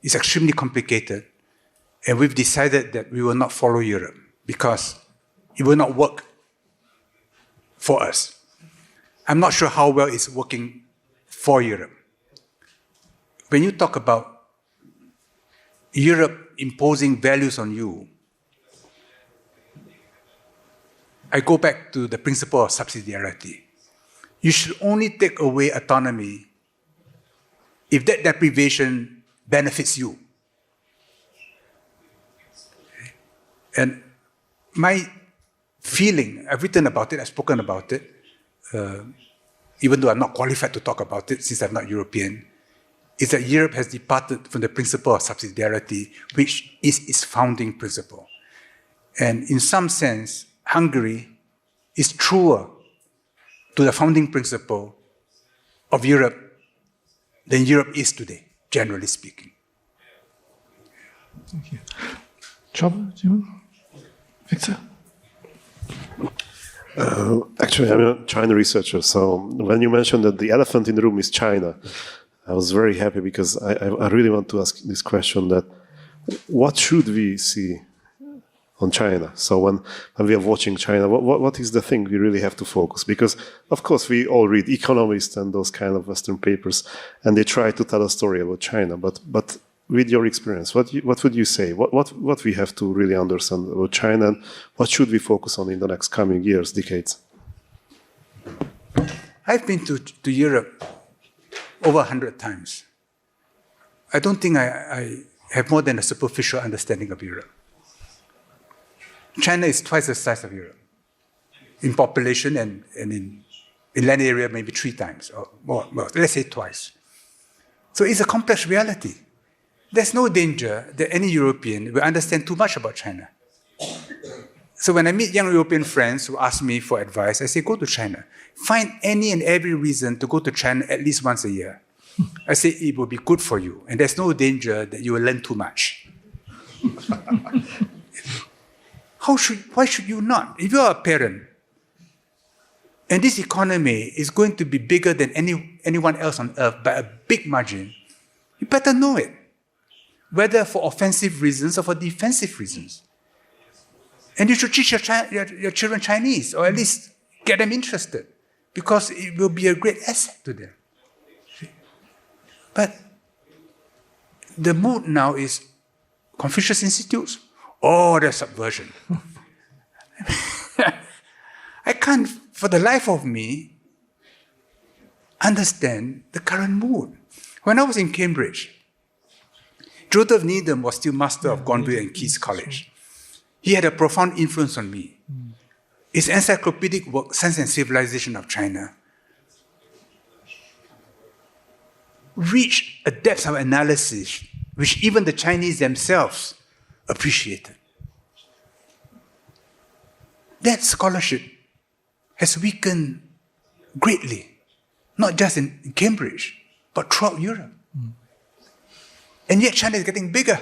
it's extremely complicated, and we've decided that we will not follow Europe because it will not work for us. I'm not sure how well it's working for Europe. When you talk about Europe imposing values on you, I go back to the principle of subsidiarity. You should only take away autonomy if that deprivation benefits you. And my feeling, I've written about it, I've spoken about it, even though I'm not qualified to talk about it since I'm not European, is that Europe has departed from the principle of subsidiarity, which is its founding principle. And in some sense, Hungary is truer to the founding principle of Europe than Europe is today, generally speaking. Thank you. Chaba, do you want? Victor? Actually, I'm a China researcher, so when you mentioned that the elephant in the room is China, I was very happy because I really want to ask this question: that what should we see on China? So when we are watching China, what is the thing we really have to focus? Because, of course, we all read Economist and those kind of Western papers, and they try to tell a story about China. But with your experience, what would you say? What we have to really understand about China, and what should we focus on in the next coming years, decades? I've been to Europe over 100 times. I don't think I have more than a superficial understanding of Europe. China is twice the size of Europe in population and in land area maybe 3 times or more. Well, let's say twice. So it's a complex reality. There's no danger that any European will understand too much about China. So when I meet young European friends who ask me for advice, I say, go to China. Find any and every reason to go to China at least once a year. I say it will be good for you, and there's no danger that you will learn too much. Why should you not? If you're a parent, and this economy is going to be bigger than anyone else on earth by a big margin, you better know it, whether for offensive reasons or for defensive reasons. And you should teach your children Chinese, or at least get them interested, because it will be a great asset to them. But the mood now is Confucius Institutes. Oh, there's subversion. I can't, for the life of me, understand the current mood. When I was in Cambridge, Joseph Needham was still master of Gonville and Key's College. He had a profound influence on me. His encyclopedic work, Sense and Civilization of China, reached a depth of analysis which even the Chinese themselves appreciated. That scholarship has weakened greatly, not just in Cambridge, but throughout Europe. And yet China is getting bigger.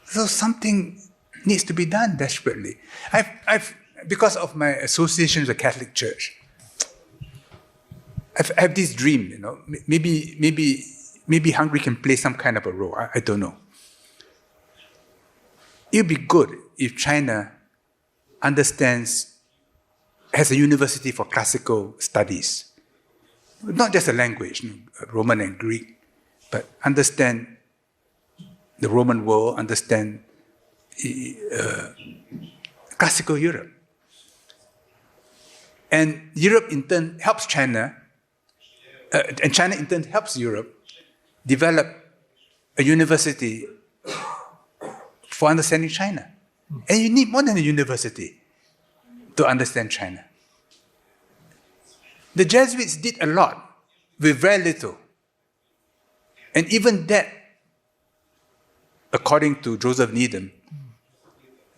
So something needs to be done desperately. I've because of my association with the Catholic Church, I have this dream, you know, maybe Hungary can play some kind of a role. I don't know. It would be good if China has a university for classical studies. Not just a language, you know, Roman and Greek, but understand the Roman world, understand classical Europe. And Europe in turn helps China, and China in turn helps Europe develop a university for understanding China. And you need more than a university to understand China. The Jesuits did a lot with very little. And even that, according to Joseph Needham,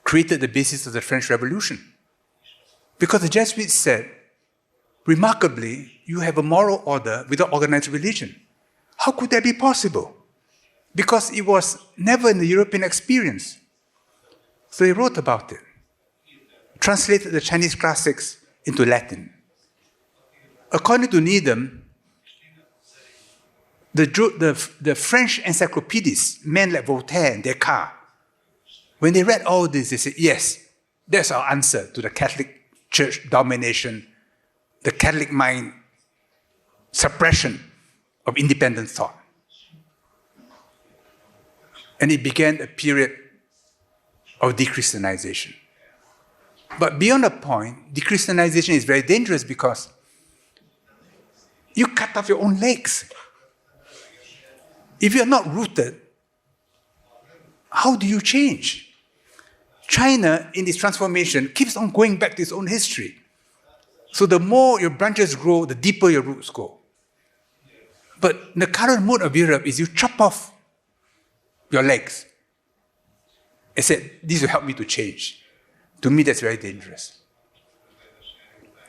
created the basis of the French Revolution. Because the Jesuits said, remarkably, you have a moral order without organized religion. How could that be possible? Because it was never in the European experience. So he wrote about it, translated the Chinese classics into Latin. According to Needham, the French encyclopedists, men like Voltaire and Descartes, when they read all this, they said, yes, That's our answer to the Catholic Church domination, the Catholic mind suppression of independent thought. And it began a period of de-Christianization. But beyond a point, de-Christianization is very dangerous because you cut off your own legs. If you're not rooted, how do you change? China, in its transformation, keeps on going back to its own history. So the more your branches grow, the deeper your roots go. But the current mode of Europe is you chop off your legs. I said, this will help me to change. To me, that's very dangerous.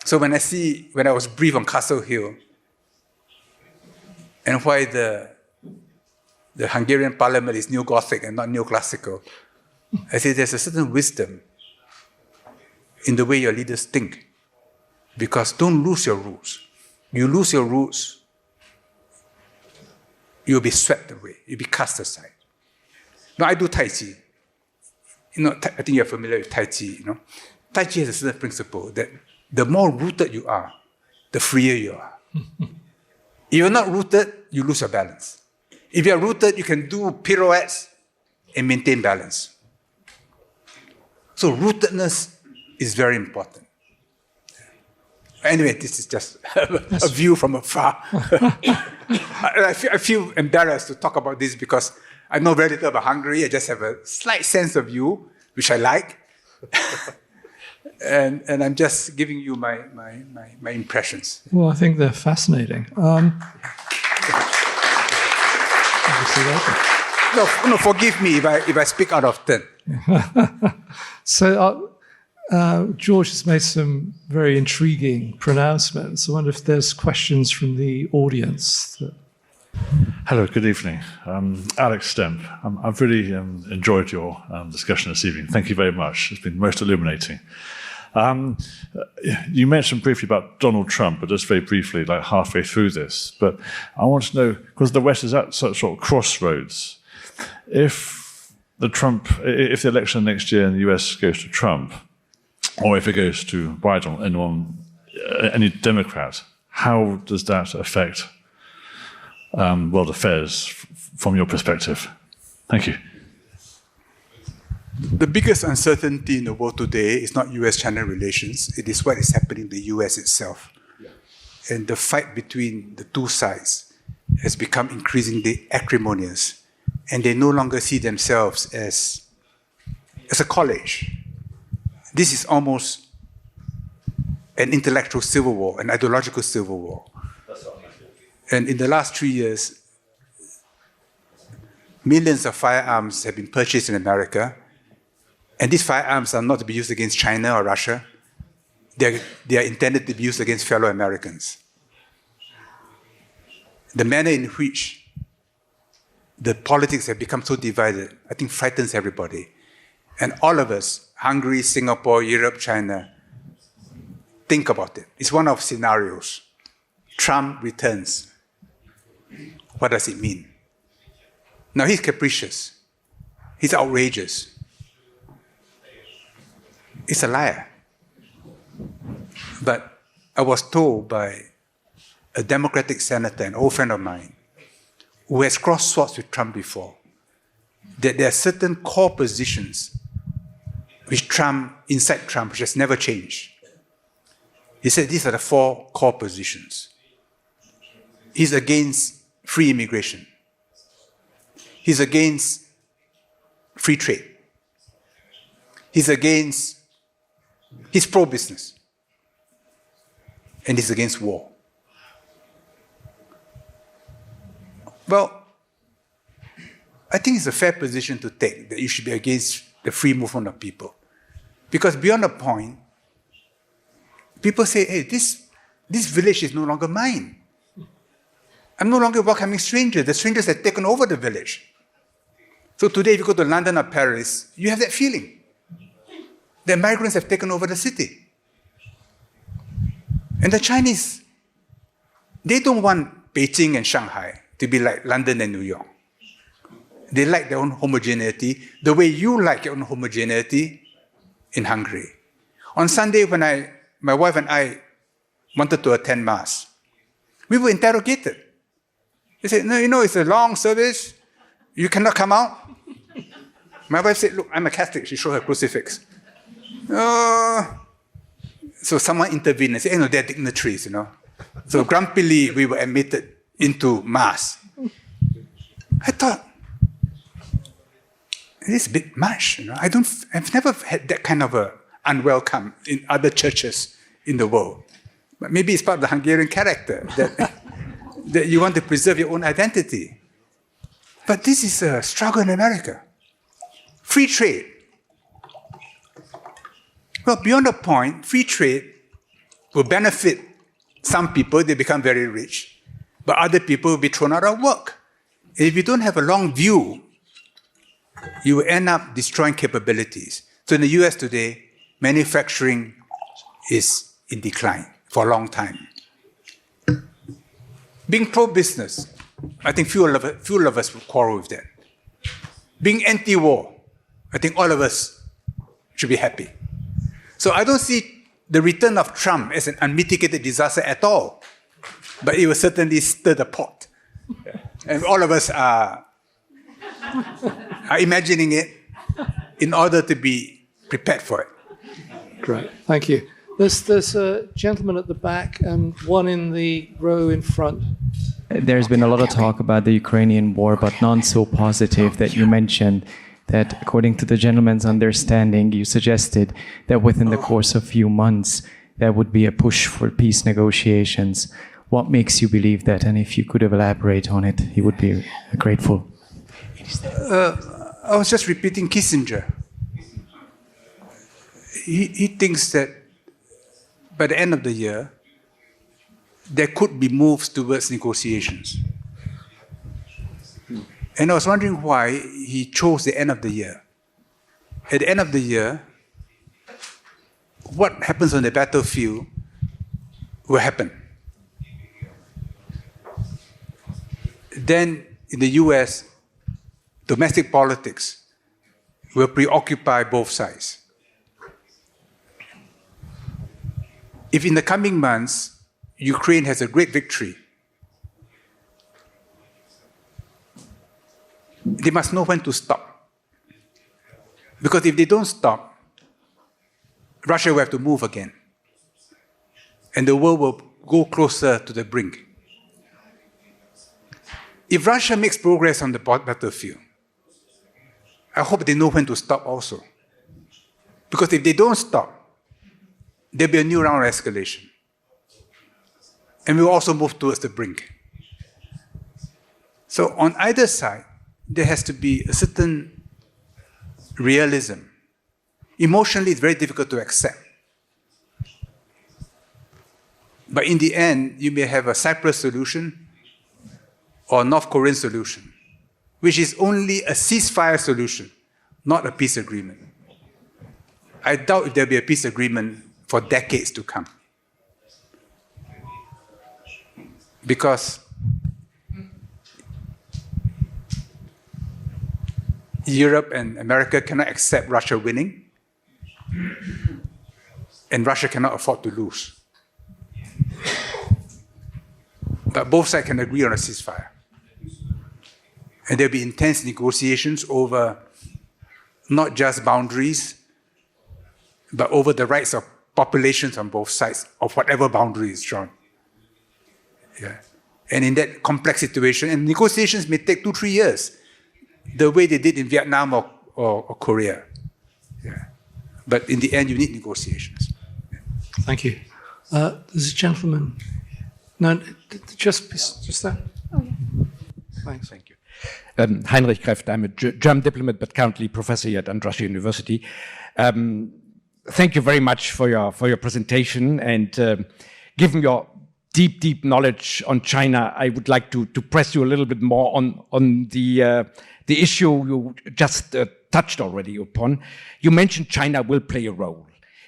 So when I was briefed on Castle Hill, and why the Hungarian parliament is neo-Gothic and not neoclassical, I say there's a certain wisdom in the way your leaders think. Because don't lose your roots. You lose your roots, you'll be swept away. You'll be cast aside. Now, I do Tai Chi. I think you're familiar with Tai Chi. Tai Chi has a certain principle that the more rooted you are, the freer you are. If you're not rooted, you lose your balance. If you're rooted, you can do pirouettes and maintain balance. So rootedness is very important. Anyway, this is just a view from afar. I feel embarrassed to talk about this because I know very little about Hungary. I just have a slight sense of you, which I like. and I'm just giving you my impressions. Well, I think they're fascinating. No, forgive me if I speak out of turn. So George has made some very intriguing pronouncements. I wonder if there's questions from the audience. Hello, good evening. Alex Stemp. I've really enjoyed your discussion this evening. Thank you very much. It's been most illuminating. You mentioned briefly about Donald Trump, but just very briefly, like halfway through this. But I want to know, because the West is at such sort of crossroads, if the election next year in the US goes to Trump, or if it goes to Biden, any Democrat, how does that affect world affairs from your perspective? Thank you. The biggest uncertainty in the world today is not US-China relations. It is what is happening in the US itself. And the fight between the two sides has become increasingly acrimonious. And they no longer see themselves as a college. This is almost an intellectual civil war, an ideological civil war. And in the last 3 years, millions of firearms have been purchased in America. And these firearms are not to be used against China or Russia. They are intended to be used against fellow Americans. The manner in which the politics have become so divided, I think frightens everybody. And all of us, Hungary, Singapore, Europe, China, think about it. It's one of scenarios. Trump returns. What does it mean? Now, he's capricious. He's outrageous. He's a liar. But I was told by a Democratic senator, an old friend of mine, who has crossed swords with Trump before, that there are certain core positions inside Trump, which has never changed. He said these are the 4 core positions. He's against free immigration. He's against free trade. He's pro-business. And he's against war. Well, I think it's a fair position to take, that you should be against the free movement of people. Because beyond a point, people say, hey, this village is no longer mine. I'm no longer welcoming strangers. The strangers have taken over the village. So today, if you go to London or Paris, you have that feeling. The migrants have taken over the city. And the Chinese, they don't want Beijing and Shanghai to be like London and New York. They like their own homogeneity. The way you like your own homogeneity, in Hungary. On Sunday, when my wife and I wanted to attend Mass, we were interrogated. They said, no, you know, it's a long service. You cannot come out. My wife said, look, I'm a Catholic. She showed her crucifix. So someone intervened and said, no, they're dignitaries, you know. So grumpily, we were admitted into Mass. I thought, it is a bit much, you know. I've never had that kind of a unwelcome in other churches in the world. But maybe it's part of the Hungarian character that you want to preserve your own identity. But this is a struggle in America. Free trade. Well, beyond a point, free trade will benefit some people, they become very rich, but other people will be thrown out of work. And if you don't have a long view, you will end up destroying capabilities. So in the US today, manufacturing is in decline for a long time. Being pro-business, I think few of us will quarrel with that. Being anti-war, I think all of us should be happy. So I don't see the return of Trump as an unmitigated disaster at all, but it will certainly stir the pot. And all of us are imagining it in order to be prepared for it. Great, thank you. There's a gentleman at the back and one in the row in front. There's been a lot of talk about the Ukrainian war, but none so positive that you mentioned that, according to the gentleman's understanding, you suggested that within the course of a few months, there would be a push for peace negotiations. What makes you believe that? And if you could elaborate on it, he would be grateful. I was just repeating Kissinger. He thinks that by the end of the year, there could be moves towards negotiations. And I was wondering why he chose the end of the year. At the end of the year, what happens on the battlefield will happen. Then in the US, domestic politics will preoccupy both sides. If in the coming months, Ukraine has a great victory, they must know when to stop. Because if they don't stop, Russia will have to move again. And the world will go closer to the brink. If Russia makes progress on the battlefield, I hope they know when to stop also. Because if they don't stop, there'll be a new round of escalation. And we'll also move towards the brink. So on either side, there has to be a certain realism. Emotionally, it's very difficult to accept. But in the end, you may have a Cyprus solution or a North Korean solution, which is only a ceasefire solution, not a peace agreement. I doubt if there'll be a peace agreement for decades to come. Because Europe and America cannot accept Russia winning, and Russia cannot afford to lose. But both sides can agree on a ceasefire. And there'll be intense negotiations over not just boundaries, but over the rights of populations on both sides of whatever boundary is drawn. Yeah. And in that complex situation, and negotiations may take 2-3 years, the way they did in Vietnam or Korea. Yeah. But in the end, you need negotiations. Yeah. Thank you. There's a gentleman. No, just that. Oh, yeah. Thanks. Thank you. Heinrich Kreft, I'm a German diplomat, but currently professor here at András University. Thank you very much for your presentation, and given your deep knowledge on China, I would like to press you a little bit more on the issue you just touched already upon. You mentioned China will play a role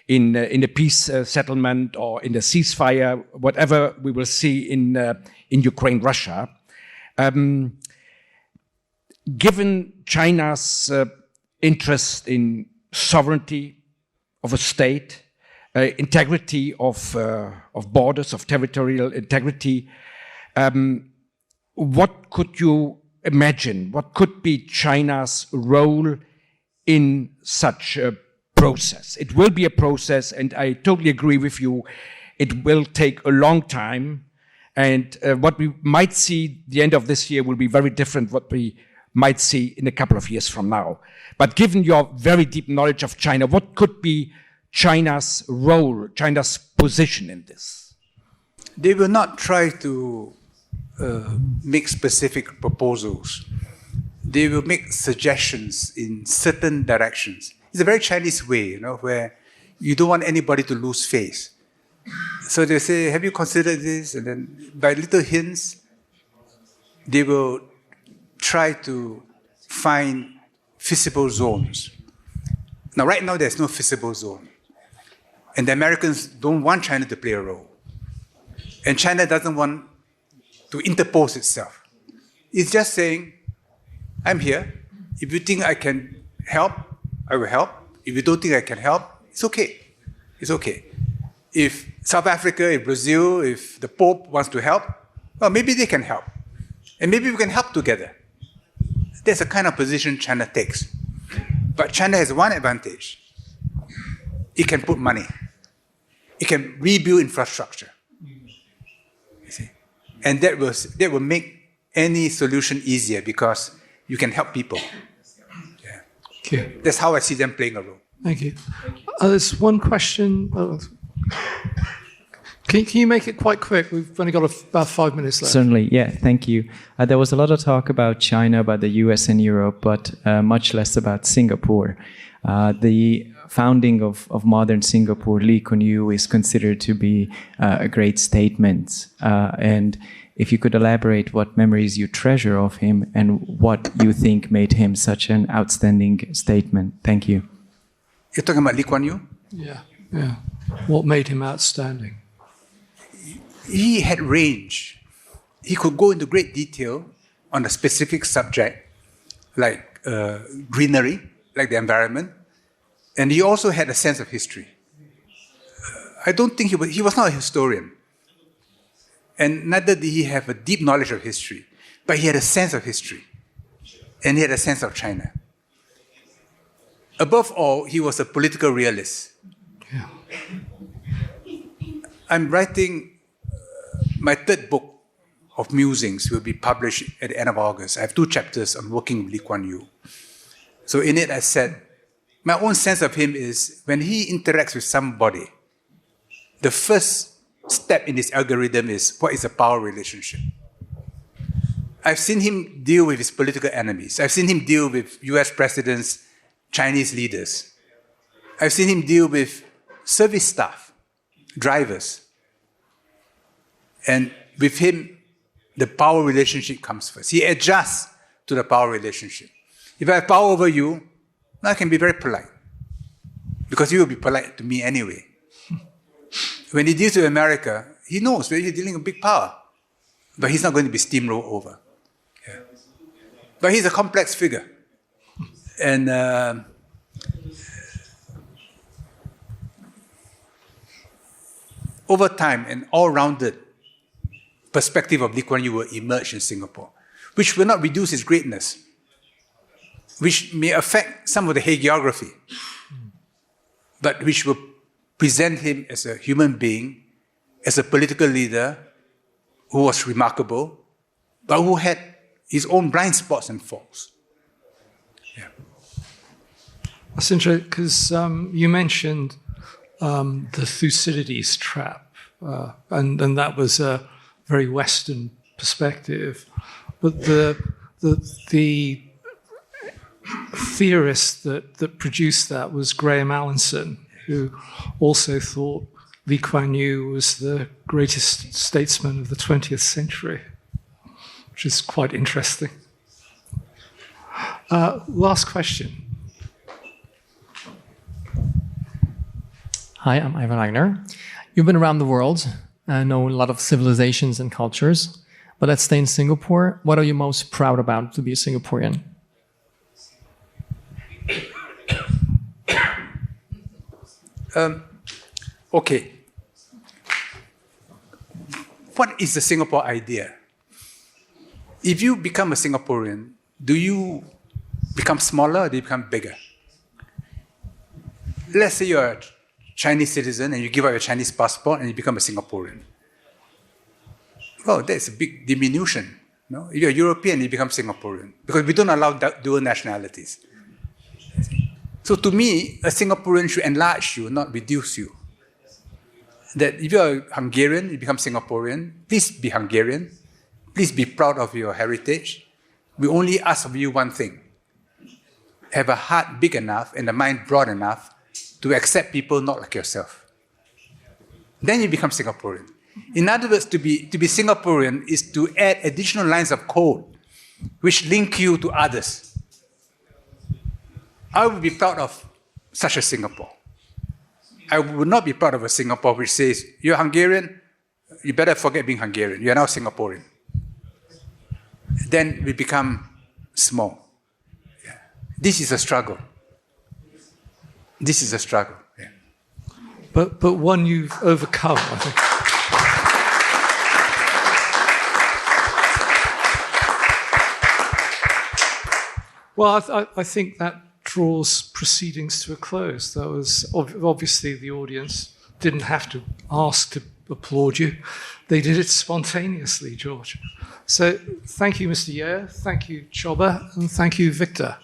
in the peace settlement or in the ceasefire, whatever we will see in Ukraine, Russia. Given China's interest in sovereignty, of a state, integrity of borders, of territorial integrity. What could you imagine? What could be China's role in such a process? It will be a process, and I totally agree with you. It will take a long time, and what we might see the end of this year will be very different what we might see in a couple of years from now. But given your very deep knowledge of China, what could be China's role, China's position in this? They will not try to make specific proposals. They will make suggestions in certain directions. It's a very Chinese way, where you don't want anybody to lose face. So they say, have you considered this? And then by little hints, they will try to find feasible zones. Now, right now, there's no feasible zone. And the Americans don't want China to play a role. And China doesn't want to interpose itself. It's just saying, I'm here. If you think I can help, I will help. If you don't think I can help, it's okay. It's okay. If South Africa, if Brazil, if the Pope wants to help, well, maybe they can help. And maybe we can help together. That's the kind of position China takes. But China has one advantage. It can put money. It can rebuild infrastructure. You see? And that will make any solution easier because you can help people. Yeah. Okay. That's how I see them playing a role. Thank you. There's one question. Can you make it quite quick? We've only got about 5 minutes left. Certainly, yeah, thank you. There was a lot of talk about China, about the US and Europe, but much less about Singapore. The founding of modern Singapore, Lee Kuan Yew, is considered to be a great statement. And if you could elaborate what memories you treasure of him and what you think made him such an outstanding statement. Thank you. You're talking about Lee Kuan Yew? Yeah. What made him outstanding? He had range. He could go into great detail on a specific subject, like greenery, like the environment. And he also had a sense of history. I don't think he was not a historian. And neither did he have a deep knowledge of history. But he had a sense of history. And he had a sense of China. Above all, he was a political realist. Yeah. I'm writing my third book of musings will be published at the end of August. I have 2 chapters on working with Lee Kuan Yew. So in it, I said, my own sense of him is when he interacts with somebody, the first step in his algorithm is what is a power relationship. I've seen him deal with his political enemies. I've seen him deal with US presidents, Chinese leaders. I've seen him deal with service staff, drivers. And with him, the power relationship comes first. He adjusts to the power relationship. If I have power over you, I can be very polite. Because you will be polite to me anyway. When he deals with America, he knows that he's dealing with big power. But he's not going to be steamrolled over. Yeah. But he's a complex figure. And over time, an all-rounded perspective of Lee Kuan Yew will emerge in Singapore, which will not reduce his greatness, which may affect some of the hagiography, but which will present him as a human being, as a political leader who was remarkable, but who had his own blind spots and faults. Yeah. That's interesting because you mentioned the Thucydides trap, and that was a very Western perspective. But the theorist that produced that was Graham Allinson, who also thought Lee Kuan Yew was the greatest statesman of the 20th century, which is quite interesting. Last question. Hi, I'm Ivan Wagner. You've been around the world, know a lot of civilizations and cultures, but let's stay in Singapore. What are you most proud about to be a Okay. What is the Singapore idea? If you become a Singaporean, do you become smaller or do you become bigger? Let's say you're a Chinese citizen and you give up your Chinese passport and you become a Singaporean. Well, that's a big diminution. No? If you're European, you become Singaporean because we don't allow dual nationalities. So to me, a Singaporean should enlarge you, not reduce you. That if you're Hungarian, you become Singaporean. Please be Hungarian. Please be proud of your heritage. We only ask of you one thing. Have a heart big enough and a mind broad enough to accept people not like yourself. Then you become Singaporean. In other words, to be Singaporean is to add additional lines of code which link you to others. I would be proud of such a Singapore. I would not be proud of a Singapore which says, you're Hungarian, you better forget being Hungarian. You're now Singaporean. Then we become small. Yeah. This is a struggle. This is a struggle. Yeah. But one you've overcome, I think. Well, I think that draws proceedings to a close. That was obviously the audience didn't have to ask to applaud you. They did it spontaneously, George. So thank you, Mr. Yeo. Thank you, Choba. And thank you, Victor.